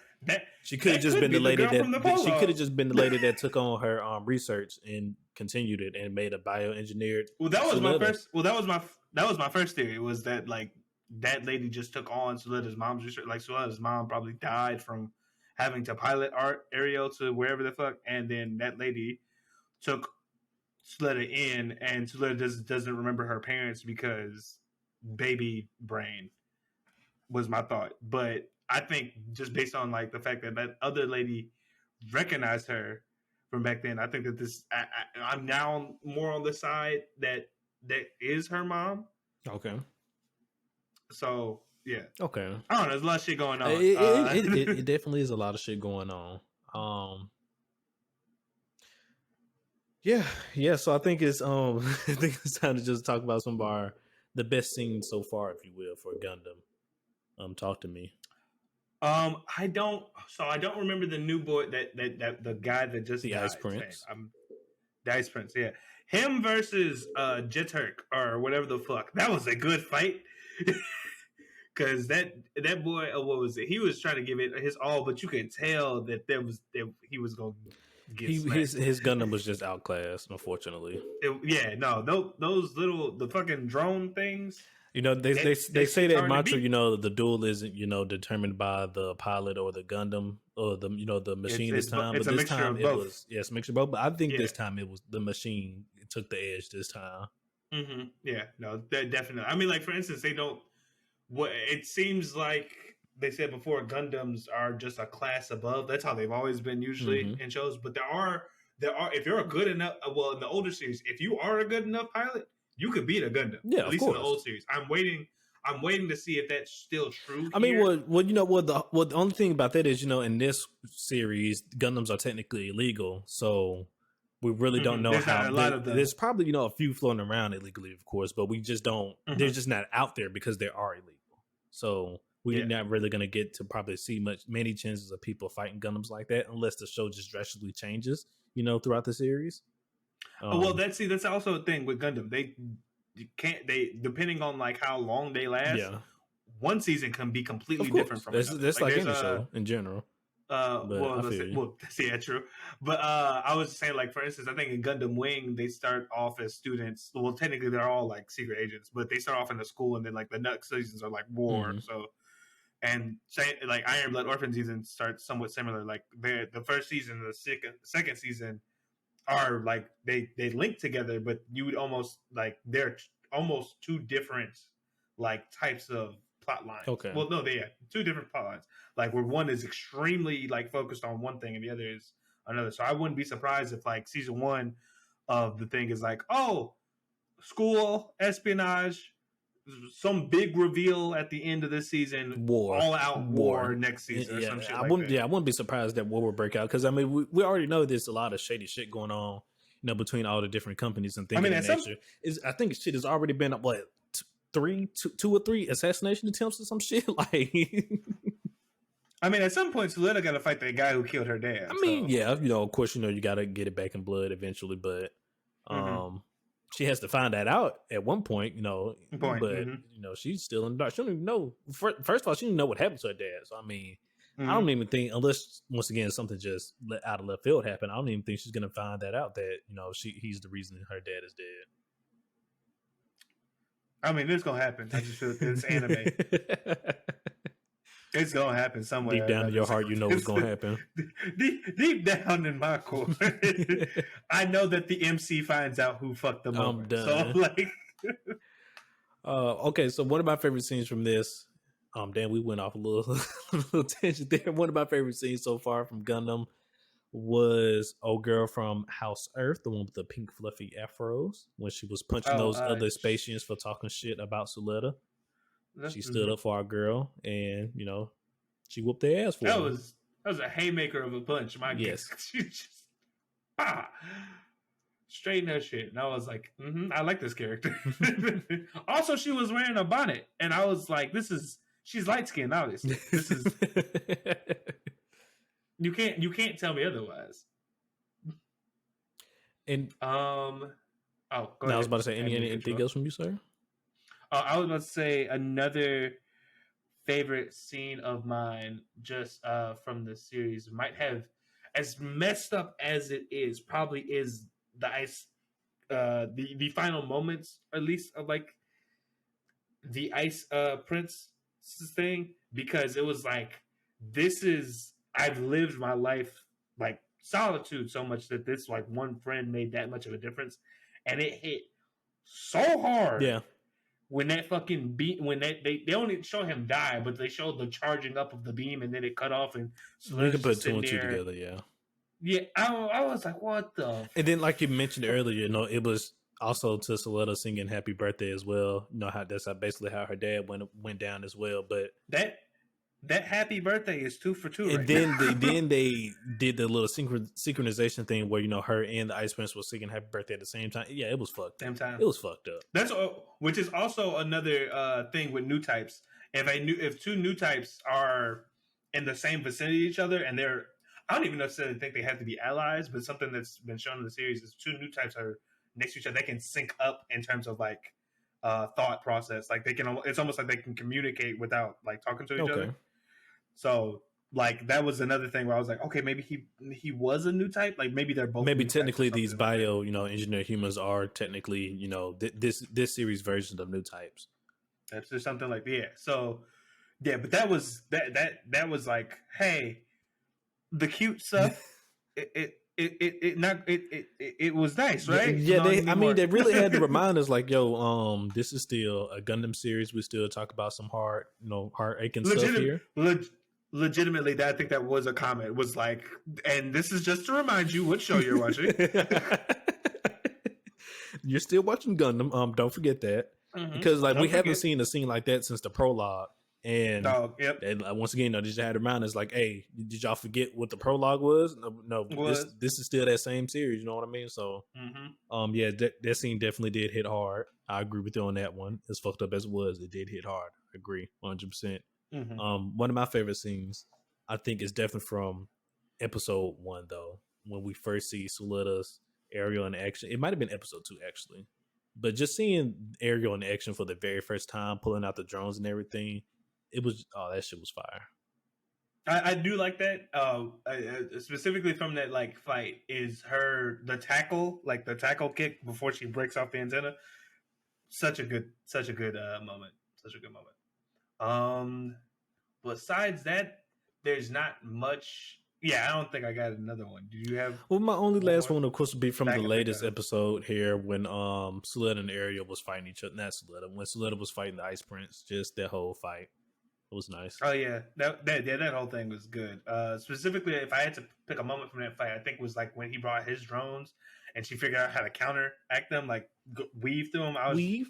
She could have just been the lady that she could have just been the lady that took on her research and continued it and made a bioengineered. Well, that was my first. Well, that was my first theory. Was that like that lady just took on Suletta's mom's research? Like Suletta's mom probably died from having to pilot Ariel to wherever the fuck, and then that lady took Suletta in, and Suletta doesn't remember her parents because baby brain was my thought. But I think just based on like the fact that that other lady recognized her from back then, I think that this I'm now more on the side that is her mom. Okay. So yeah. Okay. I don't know. There's a lot of shit going on. It definitely is a lot of shit going on. Yeah. So I think it's time to just talk about some of the best scenes so far, if you will, for Gundam. Talk to me. I don't remember the new boy that the guy that just the Ice Prince. The Ice Prince, yeah. Him versus Jeturk or whatever the fuck. That was a good fight. Because that boy, what was it? He was trying to give it his all, but you could tell that he was going to get his Gundam was just outclassed, unfortunately. Those the fucking drone things. You know, they say that mantra. You know, the duel isn't determined by the pilot or the Gundam or the machine this time. It's but a this time of it both. was a mixture of both. But I think this time it was the machine took the edge this time. Mm-hmm. Yeah, no, definitely. I mean, like for instance, they don't. What it seems like they said before, Gundams are just a class above. That's how they've always been usually in shows. But there are if you're a good enough, well, in the older series, if you are a good enough pilot, you could beat a Gundam. Yeah, at least in the old series. I'm waiting to see if that's still true. I mean, the only thing about that is, in this series, Gundams are technically illegal, so we really don't know how. There's probably a few floating around illegally, of course, but we just don't. They're just not out there because they are illegal. So we're not really going to get to probably see many chances of people fighting Gundams like that unless the show just drastically changes, throughout the series. Well, that's also a thing with Gundam. They depending on like how long they last. Yeah. One season can be completely different from another. That's like any show in general. True. But I was saying, like, for instance, I think in Gundam Wing, they start off as students. Well, technically, they're all like secret agents, but they start off in the school, and then like the next seasons are like war. So, and like Iron Blood Orphan season starts somewhat similar. Like the first season, and the second season are like they link together, but you would almost like they're almost two different like types of plot lines. Okay. Well, no, they have two different plot lines. Like where one is extremely like focused on one thing and the other is another. So I wouldn't be surprised if like season one of the thing is like, oh, school espionage, some big reveal at the end of this season, all out war next season. Or some shit I wouldn't be surprised that war would break out because I mean we already know there's a lot of shady shit going on, between all the different companies and things. I mean, I think shit has already been what. Two or three assassination attempts or some shit like. I mean, at some point, Suletta got to fight that guy who killed her dad. I mean, yeah, of course, you got to get it back in blood eventually, but she has to find that out at one point, but she's still in the dark. She don't even know. First of all, she didn't know what happened to her dad. So I mean, I don't even think, unless once again something just out of left field happened, I don't even think she's gonna find that out that he's the reason her dad is dead. I mean, it's gonna happen. I just feel it's anime. It's gonna happen somewhere. Deep down in your heart, you know what's gonna happen. Deep down in my core, I know that the MC finds out who fucked them over. So like, okay. So one of my favorite scenes from this, damn, we went off a little tangent there. One of my favorite scenes so far from Gundam was old girl from House Earth, the one with the pink fluffy afros, when she was punching those other Spatians for talking shit about Suletta. She stood up for our girl, and she whooped their ass for that. her. That was a haymaker of a punch. My guess. She just straighten her shit, and I was like, I like this character. Also, she was wearing a bonnet, and I was like, she's light skinned, obviously. This is you can't tell me otherwise. And go ahead. I was about to say anything else from you, sir? I was about to say another favorite scene of mine, just from the series, might have, as messed up as it is, probably is the ice, the final moments, at least, of like the Ice Prince thing, because it was like, I've lived my life like solitude so much that this like one friend made that much of a difference, and it hit so hard. Yeah. When that fucking beat, when they only show him die, but they showed the charging up of the beam, and then it cut off, and we can put two and two together. Yeah. I was like, what the? And then, like you mentioned earlier, it was also to Suletta singing "Happy Birthday" as well. That's basically how her dad went down as well. But that happy birthday is 2 for 2. And then they did the little synchronization thing where her and the Ice Prince was singing "Happy Birthday" at the same time. Yeah, it was fucked. Same time. It was fucked up. That's which is also another thing with new types. If two new types are in the same vicinity of each other, and I don't even necessarily think they have to be allies, but something that's been shown in the series is two new types are next to each other. They can sync up in terms of like thought process. Like it's almost like they can communicate without like talking to each other. So like that was another thing where I was like, okay, maybe he was a new type. Like maybe they're both. Maybe technically these bio, engineer humans are technically, this series version of new types. That's just something like So yeah, but that was was like, hey, the cute stuff. It was nice, right? Yeah, they really had to remind us, like, yo, this is still a Gundam series. We still talk about some heart-aching stuff here. Legitimately, I think that was a comment. It was like, and this is just to remind you what show you're watching. You're still watching Gundam. Don't forget that, because like we haven't seen a scene like that since the prologue. And, and once again, they just had to remind us, like, hey, did y'all forget what the prologue was? No, this is still that same series. You know what I mean? So, yeah, that scene definitely did hit hard. I agree with you on that one. As fucked up as it was, it did hit hard. I agree, 100%. One of my favorite scenes, I think, is definitely from episode 1, though, when we first see Suletta's Ariel in action. It might have been episode 2, actually, but just seeing Ariel in action for the very first time, pulling out the drones and everything. It was that shit was fire. I do like that. Specifically from that like fight is the tackle kick before she breaks off the antenna. Such a good moment. Such a good moment. Besides that, there's not much. Yeah, I don't think I got another one. Do you have? Well, my only last one, of course, would be from the latest episode here when Suletta and Ariel was fighting each other. Not Suletta. When Suletta was fighting the Ice Prince, just that whole fight. It was nice. Oh yeah, that whole thing was good. Specifically, if I had to pick a moment from that fight, I think was like when he brought his drones and she figured out how to counteract them, like weave through them. Weave.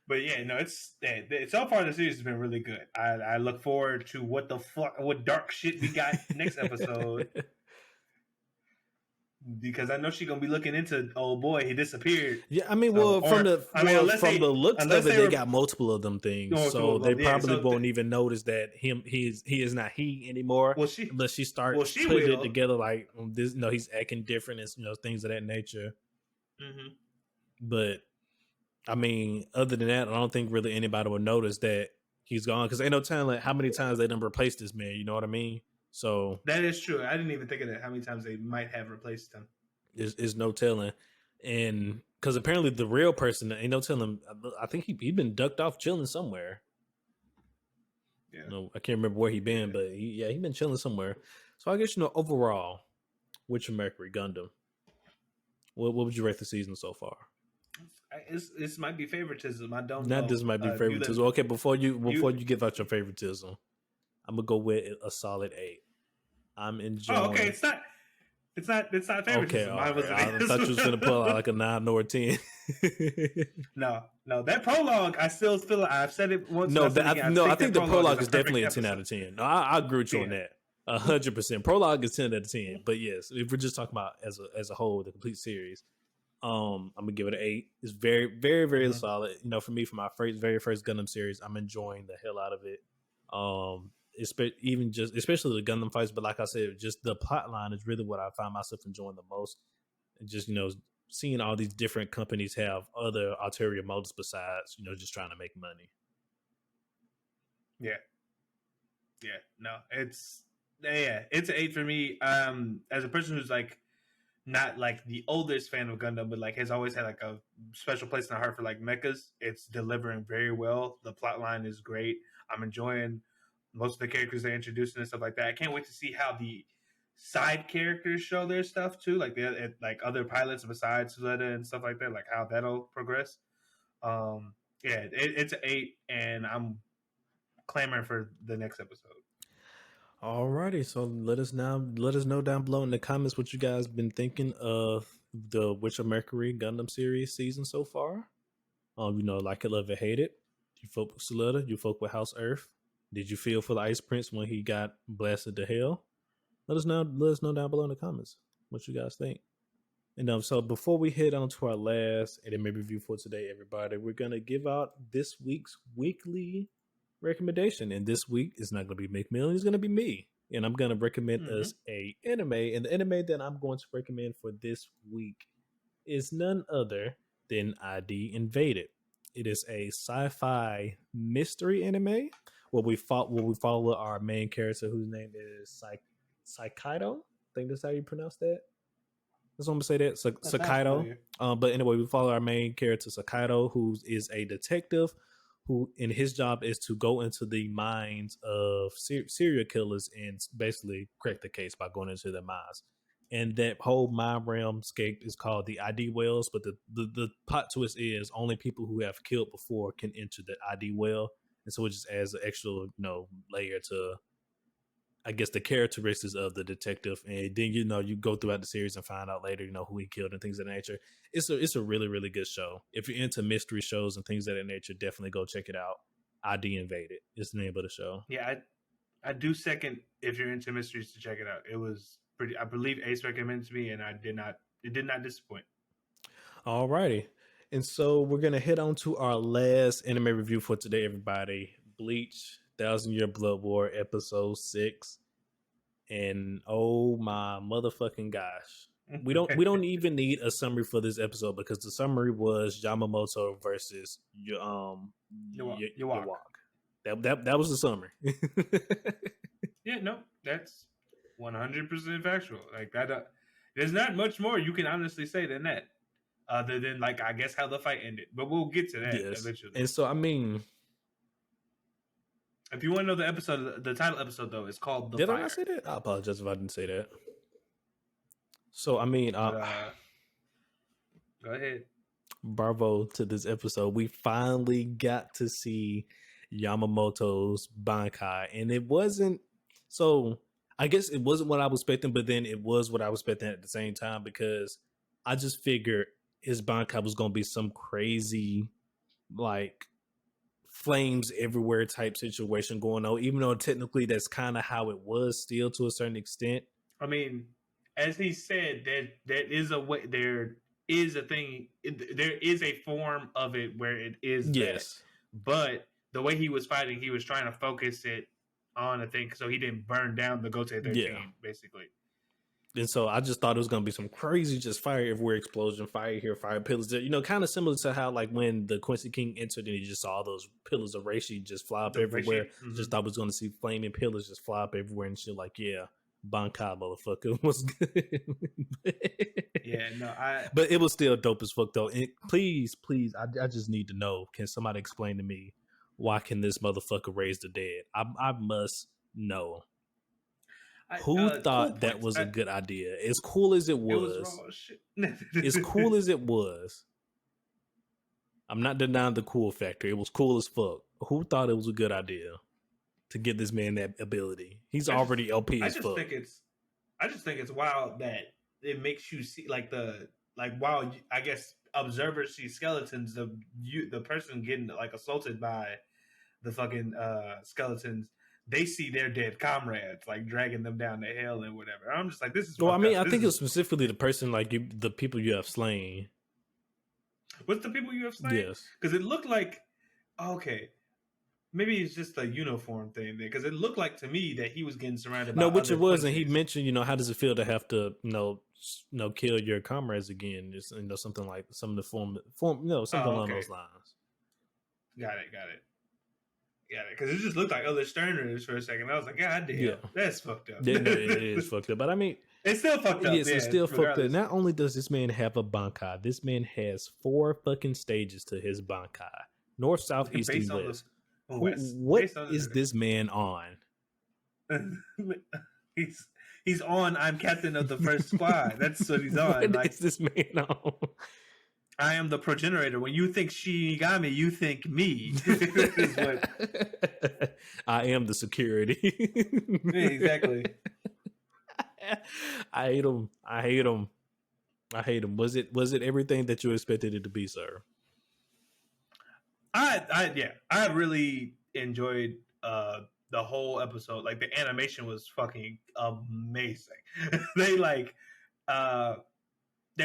But yeah, no, it's so far the series has been really good. I look forward to what dark shit we got next episode. because I know she's gonna be looking into old boy. He disappeared. Yeah, I mean, So, unless from the looks of it, they they were got multiple of them things, so they yeah. probably won't even notice that he is not he anymore unless she starts she putting it will. together. Like this, he's acting different, and things of that nature. Mm-hmm. But I mean, other than that, I don't think really anybody will notice that he's gone because ain't no telling like, how many times they done replaced this man. You know what I mean? So that is true. I didn't even think of that. How many times they might have replaced him? Is no telling, and because apparently the real person ain't no telling. I think he been ducked off chilling somewhere. Yeah. No, I can't remember where he been, but he been chilling somewhere. So I guess overall, Witch from Mercury Gundam. What would you rate the season so far? This might be favoritism. I don't Not know. this might be favoritism. Okay, before you give out your favoritism, I'm gonna go with a solid 8. I'm enjoying. Oh, okay. It's not favoritism. Okay, Mine was I thought you was gonna pull out like a 9 or a 10. No. That prologue, I still feel like I've said it once. No, I think the prologue is definitely a 10 out of 10. No, I agree with you on that. 100%. Prologue is 10 out of 10. But yes, if we're just talking about as a whole, the complete series, I'm gonna give it an 8. It's very, very, very solid. For me, for my very first Gundam series, I'm enjoying the hell out of it. Especially the Gundam fights, but like I said, just the plot line is really what I find myself enjoying the most. And just seeing all these different companies have other ulterior motives besides just trying to make money. It's an 8 for me. As a person who's like not like the oldest fan of Gundam, but like has always had like a special place in the heart for like mechas, it's delivering very well. The plot line is great. I'm enjoying most of the characters they're introducing and stuff like that. I can't wait to see how the side characters show their stuff too, like like other pilots besides Suletta and stuff like that, like how that'll progress. It's an 8, and I'm clamoring for the next episode. Alrighty, so let us know down below in the comments what you guys been thinking of the Witch of Mercury Gundam series season so far. Like it, love it, hate it. You folk with Suletta, you folk with House Earth. Did you feel for the Ice Prince when he got blasted to hell? Let us know down below in the comments what you guys think. And so before we head on to our last anime review for today, everybody, we're gonna give out this week's weekly recommendation. And this week is not gonna be McMillian, it's gonna be me. And I'm gonna recommend us a anime. And the anime that I'm going to recommend for this week is none other than ID Invaded. It is a sci-fi mystery anime where we follow our main character whose name is Saikaido. I think that's how you pronounce that. That's what I'm gonna say. That Saikaido. But anyway, we follow our main character Saikaido, who is a detective, who in his job is to go into the minds of serial killers and basically crack the case by going into their minds. And that whole mind realm scape is called the ID wells. But the plot twist is only people who have killed before can enter the ID well, and so it just adds an extra layer to, I guess, the characteristics of the detective. And then you go throughout the series and find out later who he killed and things of that nature. It's a really, really good show. If you're into mystery shows and things of that nature, definitely go check it out. ID Invaded is the name of the show. Yeah, I do second if you're into mysteries to check it out. It was pretty. I believe Ace recommended to me, and it did not disappoint. Alrighty. And so we're gonna head on to our last anime review for today, everybody. Bleach, 1,000-Year Blood War, episode 6. And oh my motherfucking gosh. We don't even need a summary for this episode because the summary was Yamamoto versus Yawak. That was the summary. Yeah, no, that's 100% factual. Like that, there's not much more you can honestly say than that, other than like I guess how the fight ended. But we'll get to that eventually. And so I mean, if you want to know the episode, the title episode though is called "The Did Fire." I not say that? I apologize if I didn't say that. So I mean, go ahead. Bravo to this episode. We finally got to see Yamamoto's Bankai, and it wasn't. So I guess it wasn't what I was expecting, but then it was what I was expecting at the same time because I just figured his Bankai was going to be some crazy, like, flames everywhere type situation going on, even though technically that's kind of how it was still to a certain extent. I mean, as he said, there is a way. There is a thing. There is a form of it where it is that. Yes. But the way he was fighting, he was trying to focus it on a thing, so he didn't burn down the Gote 13, Yeah. basically. And so I just thought it was gonna be some crazy, just fire everywhere explosion, fire here, fire pillars there. You know, kind of similar to how like when the Quincy King entered and he just saw those pillars of Reishi just fly up The everywhere. Reishi, Just thought we was gonna see flaming pillars just fly up everywhere and shit. Like, yeah, Bankai motherfucker was good. Yeah, no, but it was still dope as fuck though. And please, I just need to know. Can somebody explain to me why can this motherfucker raise the dead? I must know. Who thought that was a good idea? As cool as it was raw shit. as cool as it was, I'm not denying the cool factor. It was cool as fuck. Who thought it was a good idea to give this man that ability? He's already LP as fuck. I just think it's wild that it makes you see while I guess observers see skeletons, the person getting like assaulted by the fucking skeletons, they see their dead comrades like dragging them down the hill and whatever. I'm just like, this is. Well, I mean, I think it was specifically the person like the people you have slain. What's the people you have slain? Yes, because it looked like okay. Maybe it's just a uniform thing there, because it looked like to me that he was getting surrounded by. No, which it was, and he mentioned, how does it feel to have to, kill your comrades again? Just something like some of the form, something along those lines. Got it. Because it just looked like other Sterners for a second. I was like, God damn, that's fucked up. Yeah, no, it is fucked up. But I mean, it's still fucked up. Yes, it's still fucked up. Not only does this man have a Bankai, this man has 4 fucking stages to his Bankai: north, south, east, and west. What is this man on? He's on. I'm captain of the first squad. That's what he's on. What is this man on? I am the progenitor. When you think Shinigami, you think me. I am the security. Yeah, exactly. I hate him. Was it everything that you expected it to be, sir? I really enjoyed the whole episode. Like, the animation was fucking amazing. They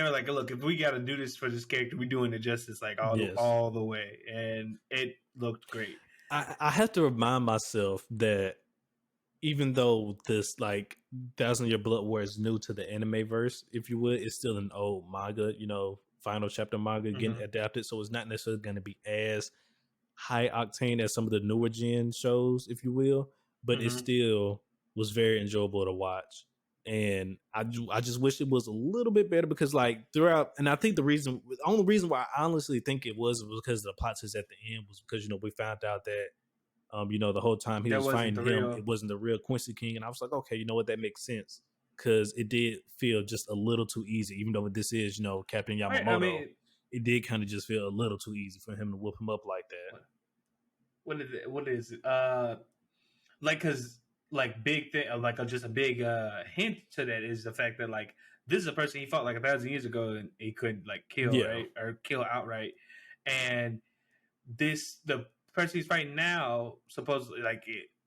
were like, look, if we got to do this for this character, we're doing it justice, like all the way, and it looked great. I have to remind myself that even though this like 1,000-Year Blood War is new to the anime verse, if you would, it's still an old manga, final chapter manga getting adapted, so it's not necessarily going to be as high octane as some of the newer gen shows, if you will, but it still was very enjoyable to watch. And I just wish it was a little bit better, because like throughout, and I think the only reason why I honestly think it was because the plot twist at the end was because we found out that the whole time he was fighting him, it wasn't the real Quincy King, and I was like, okay, you know what, that makes sense, because it did feel just a little too easy, even though this is Captain Yamamoto. I mean, it did kind of just feel a little too easy for him to whoop him up like that. What is it? Because. Like big thing, just a big hint to that is the fact that like this is a person he fought like 1,000 years ago and he couldn't like kill right or kill outright, and the person he's fighting now supposedly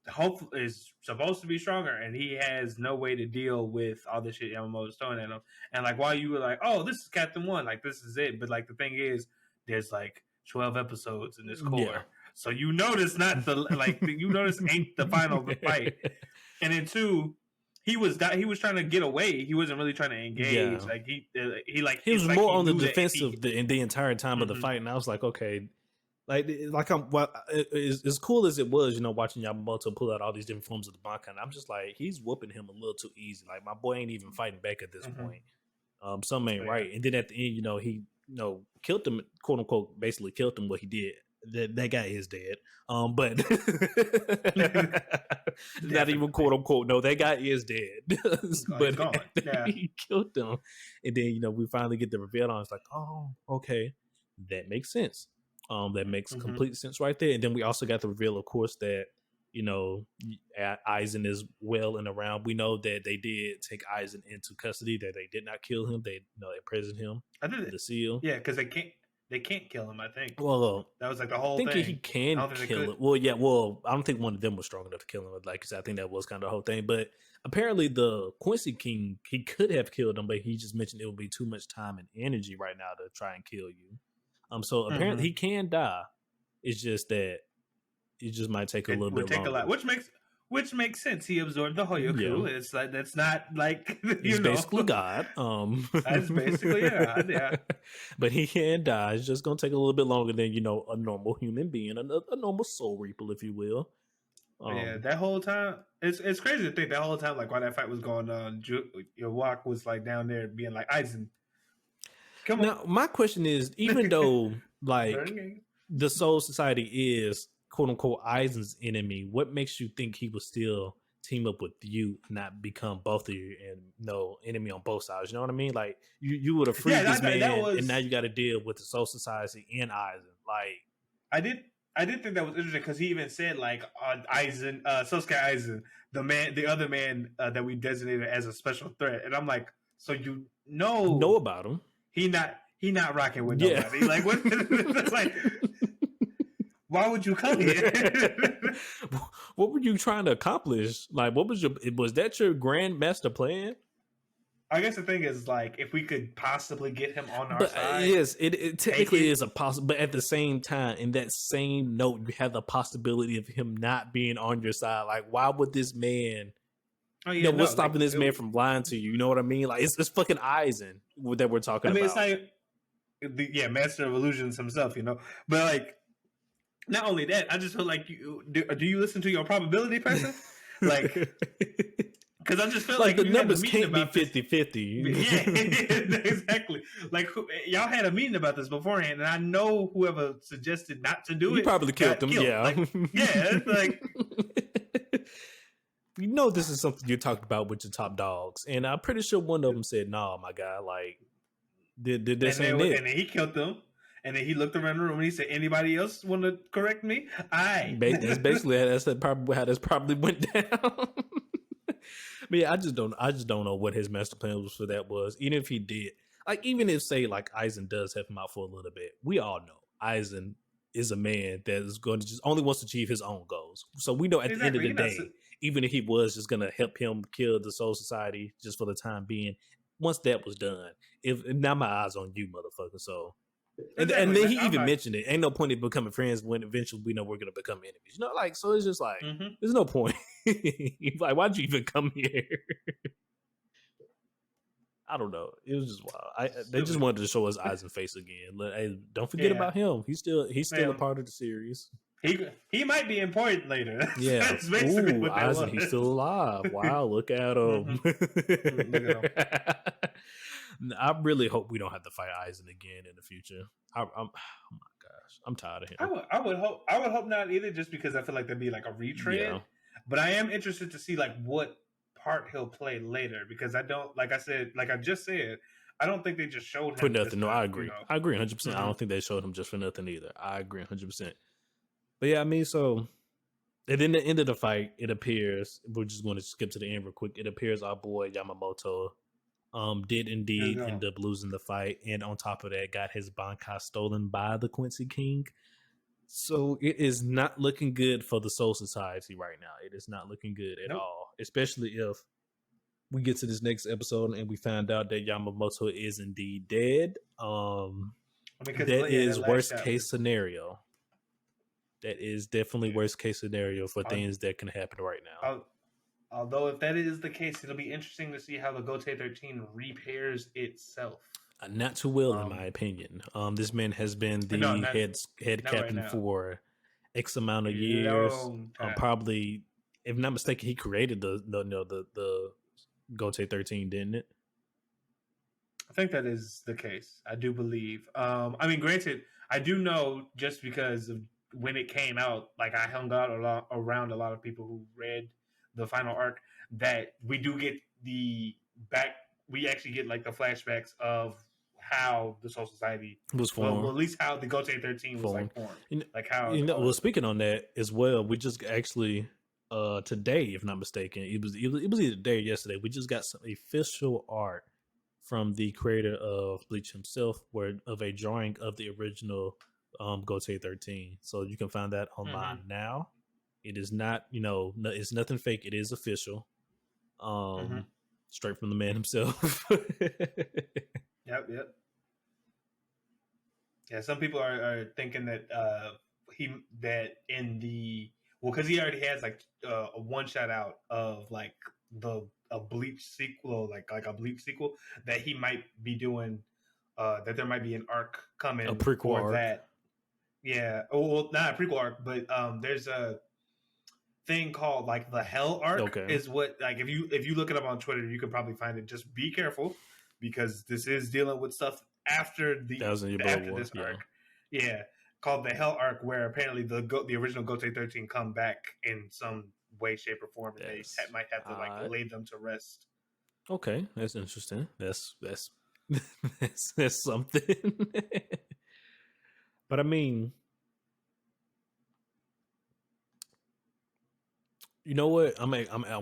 hopefully is supposed to be stronger, and he has no way to deal with all this shit Yamamoto's throwing at him. And like while you were like, oh, this is Captain One, like this is it, but like the thing is, there's like 12 episodes in this core. Yeah. So you notice not the you notice ain't the final fight, and then 2, he was trying to get away. He wasn't really trying to engage. Yeah. Like he was more on the defensive the entire time of the fight, and I was like, okay, as cool as it was, watching Yamamoto pull out all these different forms of the Bankai, I'm just like, he's whooping him a little too easy. Like my boy ain't even fighting back at this point. Something ain't right. And then at the end, he killed him, quote unquote, basically killed him. What he did. That guy is dead. But not even quote unquote. No, that guy is dead. But he killed them, and then we finally get the reveal on. It's like, oh, okay, that makes sense. That makes complete sense right there. And then we also got the reveal, of course, that Aizen is well and around. We know that they did take Aizen into custody. That they did not kill him. They imprisoned him. I did the seal. Yeah, because they can't kill him. I think Well, that was like the I whole think thing. he I can don't think they kill could. it. Well, yeah. Well, I don't think one of them was strong enough to kill him. Like I said, I think that was kind of the whole thing. But apparently, the Quincy King, he could have killed him, but he just mentioned it would be too much time and energy right now to try and kill you. So apparently, he can die. It's just that it just might take a It little would bit take a longer. lot, which makes sense. He absorbed the Hoyoku. Yeah. It's like that's not like He's basically God. That's basically God. Yeah. But he can die. It's just gonna take a little bit longer than a normal human being, a normal soul reaper, if you will. Yeah, that whole time, it's crazy to think that whole time, like while that fight was going on, your walk was like down there being like, Aizen, come on. Now, my question is, even though like the Soul Society is quote unquote Aizen's enemy, what makes you think he would still team up with you, not become both of you and no enemy on both sides? You know what I mean? Like you would have freed this man, and now you got to deal with the Soul Society and Aizen. Like I did think that was interesting because he even said like Aizen, Sosuke Aizen, the other man that we designated as a special threat, and I'm like, so you know about him? He not rocking with nobody. Like what? Like, why would you come here? What were you trying to accomplish? Like, was that your grand master plan? I guess the thing is, like, if we could possibly get him on our side. Yes, it technically is a possible, but at the same time, in that same note, you have the possibility of him not being on your side. Like, why would this man? Oh yeah, what's stopping this man from lying to you? You know what I mean? Like, it's fucking Aizen that we're talking about. It's like, Master of Illusions himself, But like, not only that, I just feel like do you listen to your probability person? Like, because I just feel like the numbers can't be 50-50. Yeah, exactly. Like, y'all had a meeting about this beforehand, and I know whoever suggested not to do it, you probably killed them. Yeah, like, yeah, it's like. This is something you talked about with your top dogs, and I'm pretty sure one of them said, "Nah, my guy, like, this ain't it." And then he killed them, and then he looked around the room and he said, "Anybody else want to correct me?" That's basically probably how this probably went down. But yeah, I just don't know what his master plan was for that was. Even if he did, like, even if say like Aizen does help him out for a little bit, we all know Aizen is a man that is going to just only wants to achieve his own goals. So we know at the end of the day, even if he was just going to help him kill the Soul Society just for the time being, once that was done, now my eyes on you, motherfucker. So, and then he even mentioned it. Ain't no point in becoming friends when eventually we know we're going to become enemies. Like, so it's just like, there's no point. Like, why'd you even come here? I don't know. It was just wild. They just wanted to show us Aizen face again. Hey, don't forget about him. He's still a part of the series. He might be important later. Yeah. That's basically what that Aizen, he's still alive. Wow, look at him. Look at him. I really hope we don't have to fight Aizen again in the future. Oh my gosh, I'm tired of him. I would hope not either, just because I feel like there'd be like a retread. Yeah. But I am interested to see like what part he'll play later, because I just said, I don't think they just showed him for nothing. No, I agree. I agree 100%. I don't think they showed him just for nothing either. I agree 100%. But yeah, I mean, so and then the end of the fight, it appears we're just going to skip to the end real quick. It appears our boy Yamamoto did indeed end up losing the fight, and on top of that, got his Bankai stolen by the Quincy King. So it is not looking good for the Soul Society right now. It is not looking good at all, especially if we get to this next episode and we find out that Yamamoto is indeed dead. That is worst case scenario. That is definitely worst case scenario for things that can happen right now. Although if that is the case, it'll be interesting to see how the Gote 13 repairs itself. Not too well, in my opinion. This man has been the head captain for X amount of years. Probably, if not mistaken, he created the Gote 13, didn't it? I think that is the case. I do believe. I mean, granted, I do know just because of when it came out, like I hung out around a lot of people who read the final arc, that we do get we actually get like the flashbacks of how the Soul Society was formed. Well, at least how the Gote 13 was like formed. Like how well, speaking on that as well, we just actually today, if not mistaken, it was either today or yesterday, we just got some official art from the creator of Bleach himself, where of a drawing of the original Gotei 13. So you can find that online now. It is not, it's nothing fake. It is official. Straight from the man himself. Yep. Yeah, some people are thinking that because he already has like a one shot out of like a Bleach sequel, like a Bleach sequel, that he might be doing. That there might be an arc coming, a prequel for arc. that. Yeah, well, not a prequel arc, but there's a thing called like the Hell arc. Okay. Is what, like, if you look it up on Twitter, you can probably find it. Just be careful, because this is dealing with stuff after this arc. Yeah, called the Hell arc, where apparently the original Gotei 13 come back in some way, shape, or form, and they might have to like lay them to rest. Okay, that's interesting. That's that's something. But I mean, you know what? I'm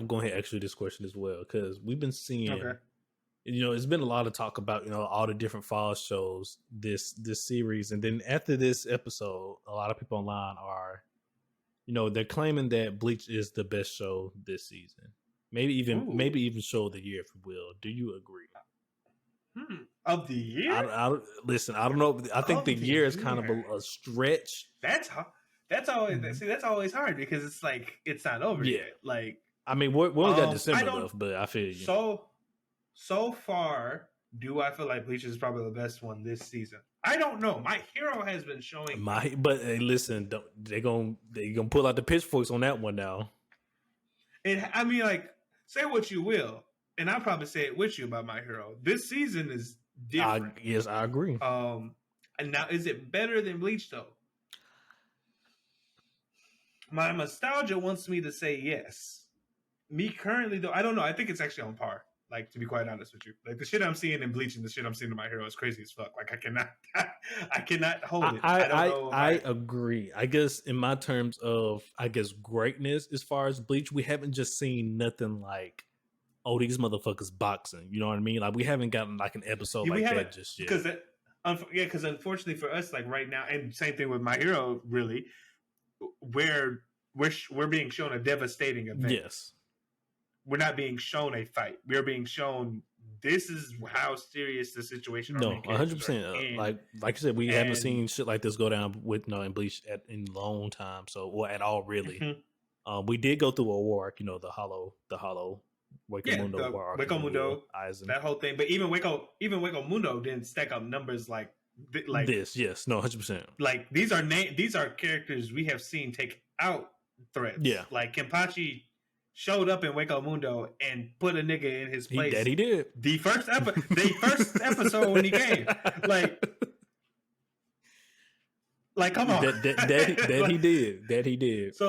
going to ask you this question as well, because we've been seeing. Okay. It's been a lot of talk about, all the different fall shows this series. And then after this episode, a lot of people online are, they're claiming that Bleach is the best show this season. Maybe even show of the year, if you will. Do you agree? Of the year? Listen, I don't know. I think the year is kind of a stretch. That's always that's always hard, because it's like it's not over yet. Like, I mean, we only got December left, but I feel you. So far, do I feel like Bleach is probably the best one this season? I don't know. My Hero has been showing. But hey, listen, they're gonna pull out the pitchforks on that one now. I mean, like, say what you will, and I'll probably say it with you about My Hero. This season is different. Yes, I agree. And now, is it better than Bleach though? My nostalgia wants me to say yes. Me currently though, I don't know. I think it's actually on par. Like, to be quite honest with you, like the shit I'm seeing in Bleach and the shit I'm seeing in My Hero is crazy as fuck. Like, I cannot hold it. I agree. I guess in my terms of, greatness as far as Bleach, we haven't just seen nothing like, oh, these motherfuckers boxing. You know what I mean? Like, we haven't gotten like an episode like that just yet. Because unfortunately for us, like right now, and same thing with My Hero, really, we're being shown a devastating event. Yes. We're not being shown a fight. We're being shown this is how serious the situation. No, 100%. Like you said, we haven't seen shit like this go down with in Bleach in a long time. So, or at all, really. We did go through a war arc, the hollow Wake Mundo war arc. Wake Mundo, that whole thing. But even Wake Mundo didn't stack up numbers like this. Yes, no, 100%. Like, these are characters we have seen take out threats. Yeah, like Kenpachi showed up in Wake Mundo and put a nigga in his place. He did. The first episode when he came. Like, come on. That he did. So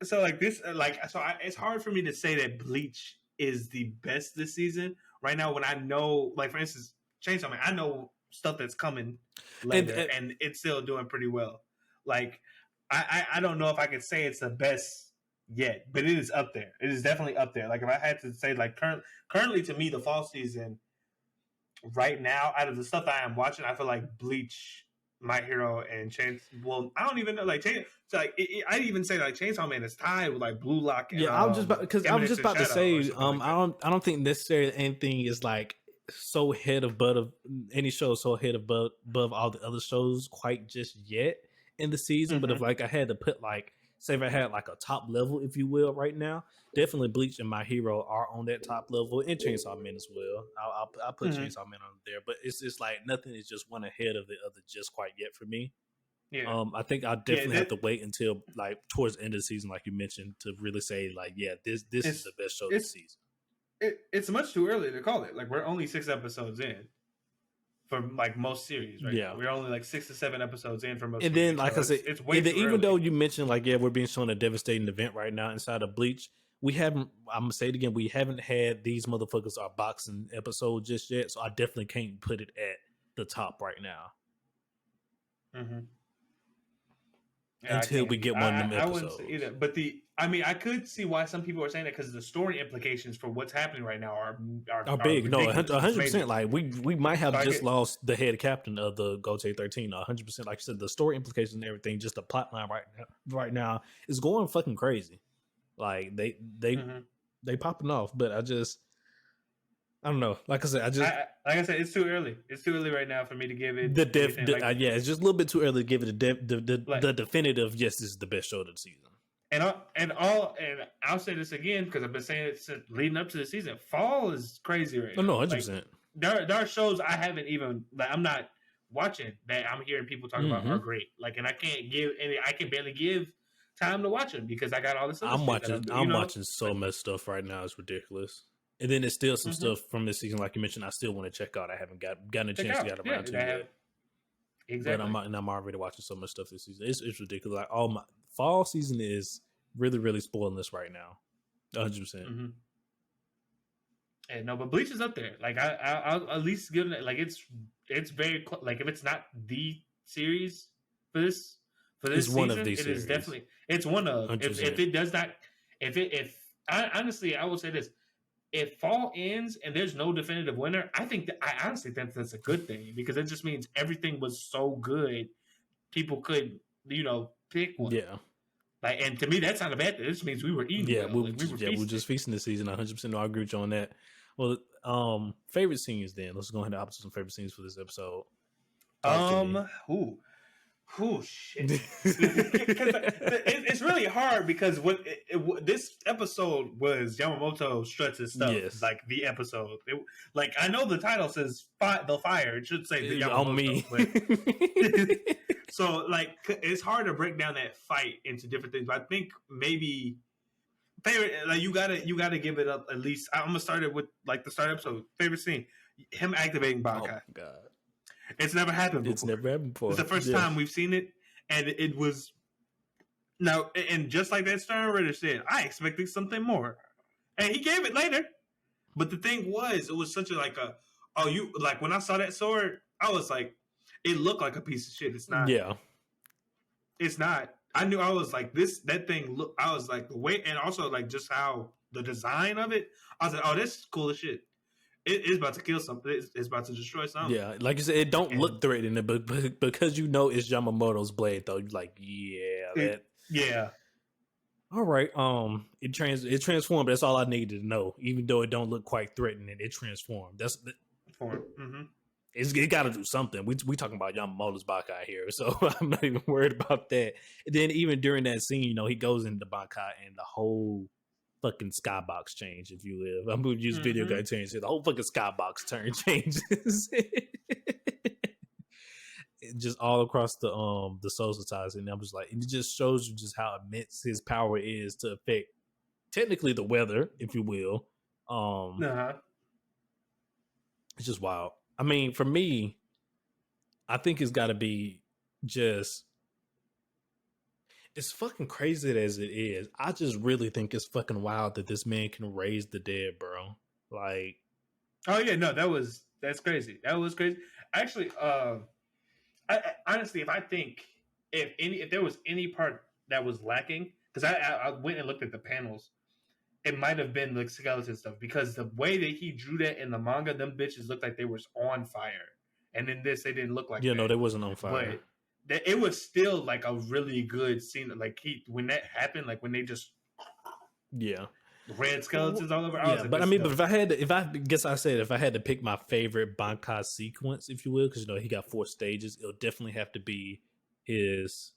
it's hard for me to say that Bleach is the best this season right now, when I know, like, for instance, Chainsaw Man, I know stuff that's coming later, and it's still doing pretty well. Like, I don't know if I could say it's the best yet, but it is up there. It is definitely up there. Like, if I had to say, like, currently to me, the fall season right now, out of the stuff that I am watching, I feel like Bleach, My Hero, and Well, I don't even know. Like, I'd even say like Chainsaw Man is tied with like Blue Lock. And, I was just about to say, I don't think necessarily anything is like so ahead of any show so ahead above all the other shows quite just yet in the season. But if like I had to put like, say if I had like a top level, if you will, right now, definitely Bleach and My Hero are on that top level, and Chainsaw Man as well. I'll put Chainsaw Man on there, but it's just like nothing is just one ahead of the other just quite yet for me. Yeah. I think I definitely have to wait until like towards the end of the season, like you mentioned, to really say like, yeah, this is the best show this season. It's much too early to call it. Like, we're only 6 episodes in for like most series, right? Yeah, we're only like 6 to 7 episodes in for most. And then, like I said, it's way too even early. Though you mentioned like, yeah, we're being shown a devastating event right now inside of Bleach. We haven't. I'm gonna say it again. We haven't had these motherfuckers are boxing episode just yet, so I definitely can't put it at the top right now. Yeah, I until can't. we get one of them I wouldn't say episodes. either. But I could see why some people are saying that because the story implications for what's happening right now Are are big. No, ridiculous. It's major. 100%. Like we might So have I just get. lost the head captain of the Gote 13. 100%. Like you said, the story implications and everything, just the plot line right now is going fucking crazy. Like Mhm. they popping off, but I don't know. Like I said, Like I said, it's too early. It's too early right now for me to give it the def anything. Like yeah, it's just a little bit too early to give it like the definitive. Yes, this is the best show of the season. and I'll say this again because I've been saying it since leading up to the season. Fall is crazy right No, no, now. 100%. There are shows I haven't even like I'm not watching that I'm hearing people talk about are great. Like, and I can't give any. I can barely give time to watch them because I got all this other shit that I'm doing. I'm watching so much stuff right now. It's ridiculous. And then there's still some stuff from this season, like you mentioned. I still want to check out. I haven't gotten a check chance to out. get around to yet. Exactly. But I'm already watching so much stuff this season. It's ridiculous. Like all my fall season is really spoiling this right now. 100%. And no, but Bleach is up there. Like I'll at least give it. Like it's very like if it's not the series for this It's season, one of these it series. is definitely it's one of. 100%. If it does not, if I honestly I will say this. If fall ends and there's no definitive winner, I honestly think that's a good thing because it just means everything was so good, people could pick one. Yeah. Like, and to me, that's not a bad thing. This means we were eating. Yeah, well. We were just feasting this season. 100%. No, I agree with you on that. Well, favorite scenes then. Let's go ahead and hop to some favorite scenes for this episode. Shit. It's really hard because this episode was Yamamoto struts his stuff. Yes. Like the episode. Like I know the title says the fire. It should say the Yamamoto. On me. But so like it's hard to break down that fight into different things. But I think maybe favorite like you gotta give it up at least. I'm gonna start it with like the start episode. Favorite scene. Him activating Bankai. Oh my god. It's never happened before. It's never happened before. It's the first time we've seen it, and it was now. And just like that Stern Ritter said, I expected something more, and he gave it later. But the thing was, it was such a like when I saw that sword, I was like, it looked like a piece of shit. It's not. Yeah, it's not. I knew I was like that thing. Look, I was like the way, and also like just how the design of it. I was like, oh, this is cool as shit. It's about to kill something. It's about to destroy something. Yeah, like you said, it don't look threatening, but because you know it's Yamamoto's blade, though, you're like, yeah. All right, it transformed. That's all I needed to know. Even though it don't look quite threatening, it transformed. That's it got to do something. We talking about Yamamoto's Bankai here, so I'm not even worried about that. And then even during that scene, he goes into Bankai and the whole fucking skybox change, if you will. I'm gonna use video game terms here. The whole fucking skybox turn changes. Just all across the social ties, and I'm just like, it just shows you just how immense his power is to affect technically the weather, if you will. It's just wild. I mean, for me, I think it's got to be just. As fucking crazy as it is, I just really think it's fucking wild that this man can raise the dead, bro. Like, oh yeah, no, that's crazy. That was crazy. Actually, I honestly, if there was any part that was lacking, because I went and looked at the panels, it might have been like skeleton stuff because the way that he drew that in the manga, them bitches looked like they was on fire, and in this they didn't look like. Yeah, no, they wasn't on fire. But it was still like a really good scene. Like when that happened, like when they just red skeletons all over. But I mean, but if I had to pick my favorite Bankai sequence, if you will, because he got 4 stages, it'll definitely have to be his.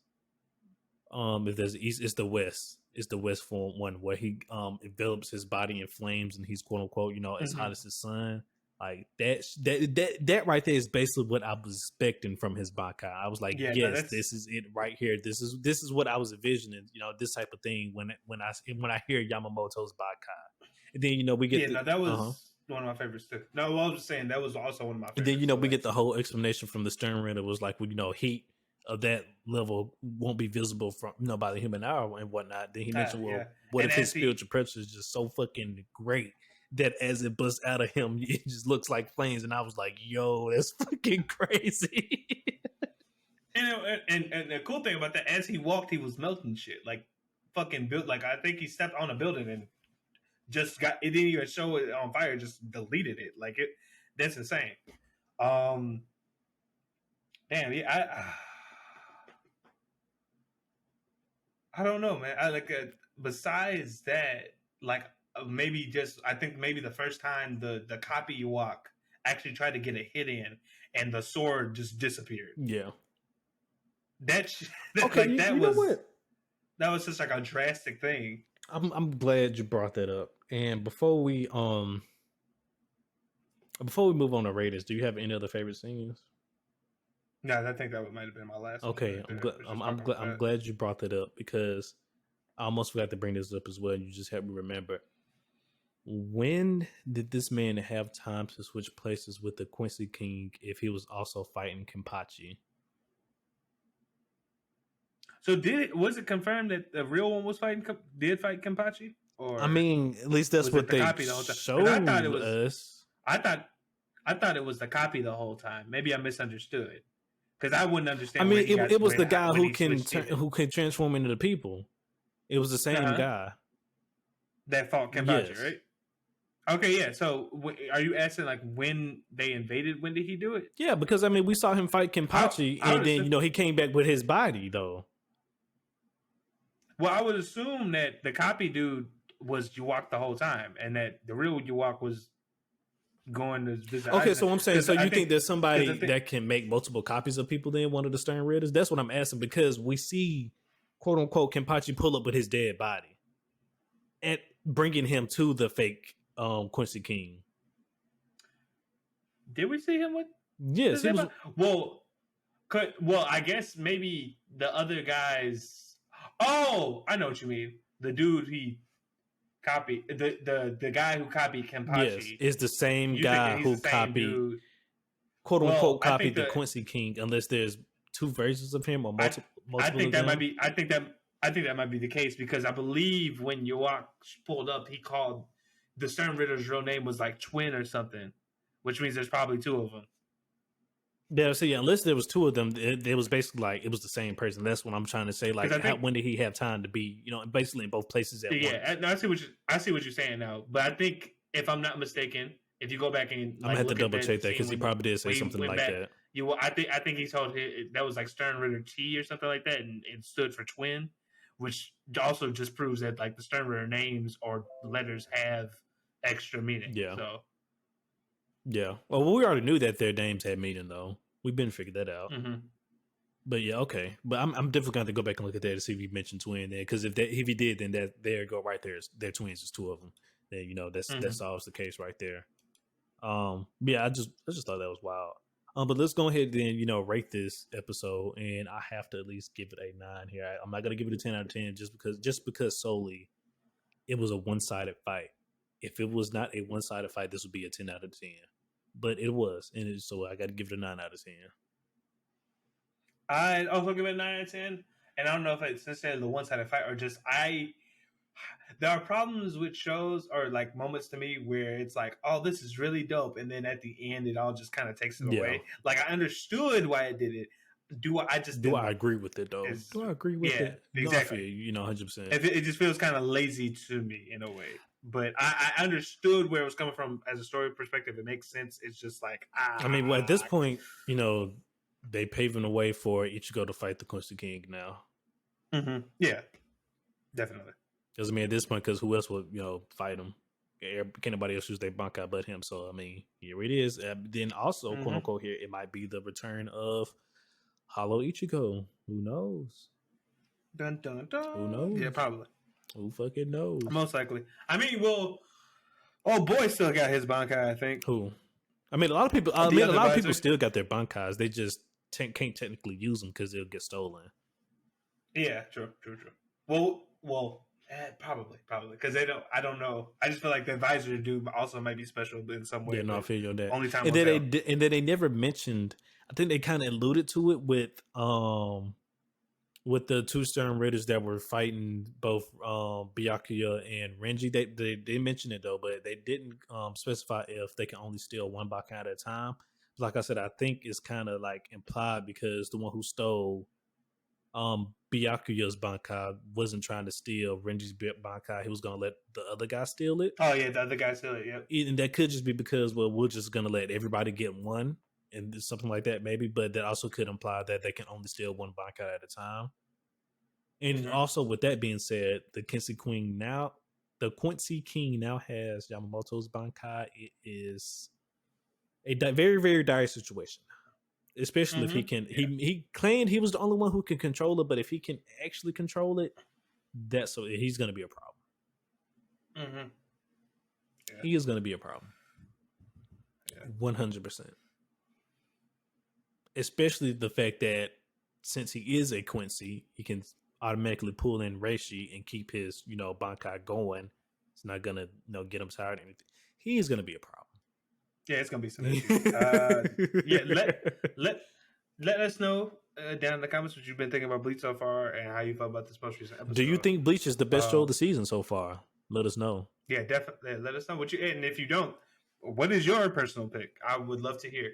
If there's east, it's the west. It's the west form one where he envelops his body in flames and he's quote unquote as hot as the sun. Like that right there is basically what I was expecting from his Bankai. I was like, yes, this is it right here. This is what I was envisioning. this type of thing when I hear Yamamoto's Bankai. And then we get that was one of my favorites too. No, I was just saying that was also one of my favorites. And then we get the whole explanation from the Stern Render was like, heat of that level won't be visible from by the human eye and whatnot. Then he mentioned, what if his spiritual presence is just so fucking great that as it busts out of him, it just looks like flames. And I was like, yo, that's fucking crazy. And the cool thing about that, as he walked, he was melting shit. Like fucking built. Like I think he stepped on a building and just got it. Didn't even show it on fire. Just deleted it. Like it. That's insane. Um. Damn. Yeah. I don't know, man. I like. Besides that, like maybe just I think maybe the first time the copy walk actually tried to get a hit in, and the sword just disappeared. Yeah. That okay. like that you was know what? that was just like a drastic thing. I'm glad you brought that up. And before we move on to Raiders, do you have any other favorite scenes? No, I think that might have been my last. Okay, I'm glad you brought that up because I almost forgot to bring this up as well. You just helped me remember. When did this man have time to switch places with the Quincy King if he was also fighting Kenpachi? So was it confirmed that the real one was fight Kenpachi? Or I mean, at least that's what they showed I thought it was, us. I thought it was the copy the whole time. Maybe I misunderstood because I wouldn't understand. I mean, it was the guy who can transform into the people. It was the same guy that fought Kenpachi, right? Okay, yeah. So, are you asking like when they invaded? When did he do it? Yeah, because I mean, we saw him fight Kenpachi, and then he came back with his body, though. Well, I would assume that the copy dude was Yuwak the whole time, and that the real Yuwak was going to visit. Okay, so I'm saying, so you think there's somebody that can make multiple copies of people? Then one of the Stern Raiders. That's what I'm asking because we see, quote unquote, Kenpachi pull up with his dead body, and bringing him to the fake Quincy King. Did we see him with? Yes, he was. Well, I guess maybe the other guys. Oh, I know what you mean. The dude he copied the guy who copied Kenpachi. Yes, is the same guy who copied, quote unquote, copied the Quincy King. Unless there's two versions of him or multiple. I think that might be. I think that might be the case because I believe when Yuwak pulled up, he called the Stern Ritter's real name was like Twin or something, which means there's probably two of them. Yeah, so unless there was two of them, it was basically like it was the same person. That's what I'm trying to say. Like, when did he have time to be, basically in both places at once? Yeah, I see what you're saying now. But I think if I'm not mistaken, if you go back and I'm gonna have to double check that because he probably did say something like that. I think he told that was like Stern Ritter T or something like that, and it stood for twin, which also just proves that like the Stern Ritter names or letters have extra meaning. Yeah. So. Yeah. Well, we already knew that their names had meaning, though. We've been figured that out. Mm-hmm. But yeah, okay. But I'm definitely going to go back and look at that to see if he mentioned twin there. Because if he did, then there go right there. They're twins. There's two of them. Then that solves the case right there. Yeah, I just thought that was wild. But let's go ahead and rate this episode, and I have to at least give it a 9 here. I'm not going to give it a 10 out of 10 just because solely it was a one-sided fight. If it was not a one-sided fight, this would be a 10 out of 10. But it was, so I got to give it a 9 out of 10. I'd also give it a 9 out of 10. And I don't know if it's necessarily the one-sided fight or just there are problems with shows or like moments to me where it's like, oh, this is really dope. And then at the end, it all just kind of takes it away. Like I understood why it did it. Do I agree with it though? Do I agree with it? Exactly. 100%. It just feels kind of lazy to me in a way. But I understood where it was coming from as a story perspective. It makes sense. It's just like I mean, at this point, they paving the way for Ichigo to fight the Quincy King now. Mm-hmm. Yeah, definitely. Because I mean, at this point, because who else would fight him? Can't nobody else use their bankai but him. So I mean, here it is. Then also, quote unquote, here it might be the return of Hollow Ichigo. Who knows? Dun dun dun. Who knows? Yeah, probably. Who fucking knows? Most likely. I mean, well, oh boy, still got his bankai. I think. Who? I mean, a lot of people. a lot of people still got their bankais. They just can't technically use them because they'll get stolen. Yeah, true. Well, probably, because they don't. I don't know. I just feel like the advisor dude also might be special in some way. Yeah, no, I feel you on that. Only time. And then they never mentioned. I think they kind of alluded to it with the two Stern Raiders that were fighting both Byakuya and Renji. They mentioned it though, but they didn't specify if they can only steal one bankai at a time. like I said, I think it's kind of like implied because the one who stole Byakuya's Bankai wasn't trying to steal Renji's Bankai. He was going to let the other guy steal it. Oh yeah, the other guy steal it. Yep. And that could just be because, well, we're just going to let everybody get one and something like that, maybe. But that also could imply that they can only steal one Bankai at a time. And also, with that being said, the Quincy King now has Yamamoto's Bankai. It is a very, very dire situation. Especially if he can, he claimed he was the only one who can control it, but if he can actually control it, he's going to be a problem. He is going to be a problem. 100%. Especially the fact that since he is a Quincy, he can automatically pull in Reishi and keep his, Bankai going. It's not going to, get him tired or anything. He is going to be a problem. Yeah, it's gonna be some issues. Let us know down in the comments what you've been thinking about Bleach so far and how you felt about this most recent episode. Do you think Bleach is the best show of the season so far? Let us know. Yeah, definitely. Let us know what and if you don't, what is your personal pick? I would love to hear.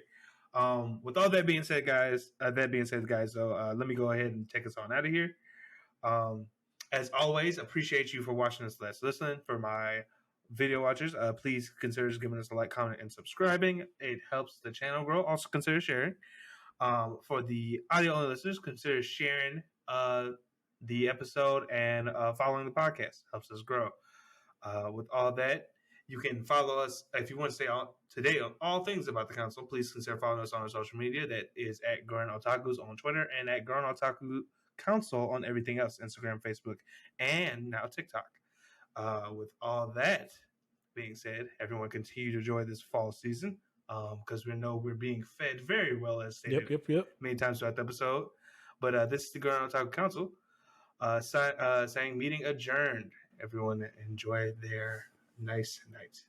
With all that being said, guys. Let me go ahead and take us on out of here. As always, appreciate you for watching us. Listen for my video watchers, please consider giving us a like, comment, and subscribing. It helps the channel grow. Also consider sharing. For the audio only listeners, consider sharing the episode and following the podcast. Helps us grow. With all that, you can follow us if you want to stay on today on all things about the council. Please consider following us on our social media. That is at Gurren Otaku's on Twitter and at Gurren Otaku Council on everything else: Instagram, Facebook, and now TikTok. With all that being said, everyone continue to enjoy this fall season because we know we're being fed very well, as stated many times throughout the episode. But this is the Gurren Otaku Council saying meeting adjourned. Everyone enjoy their nice night.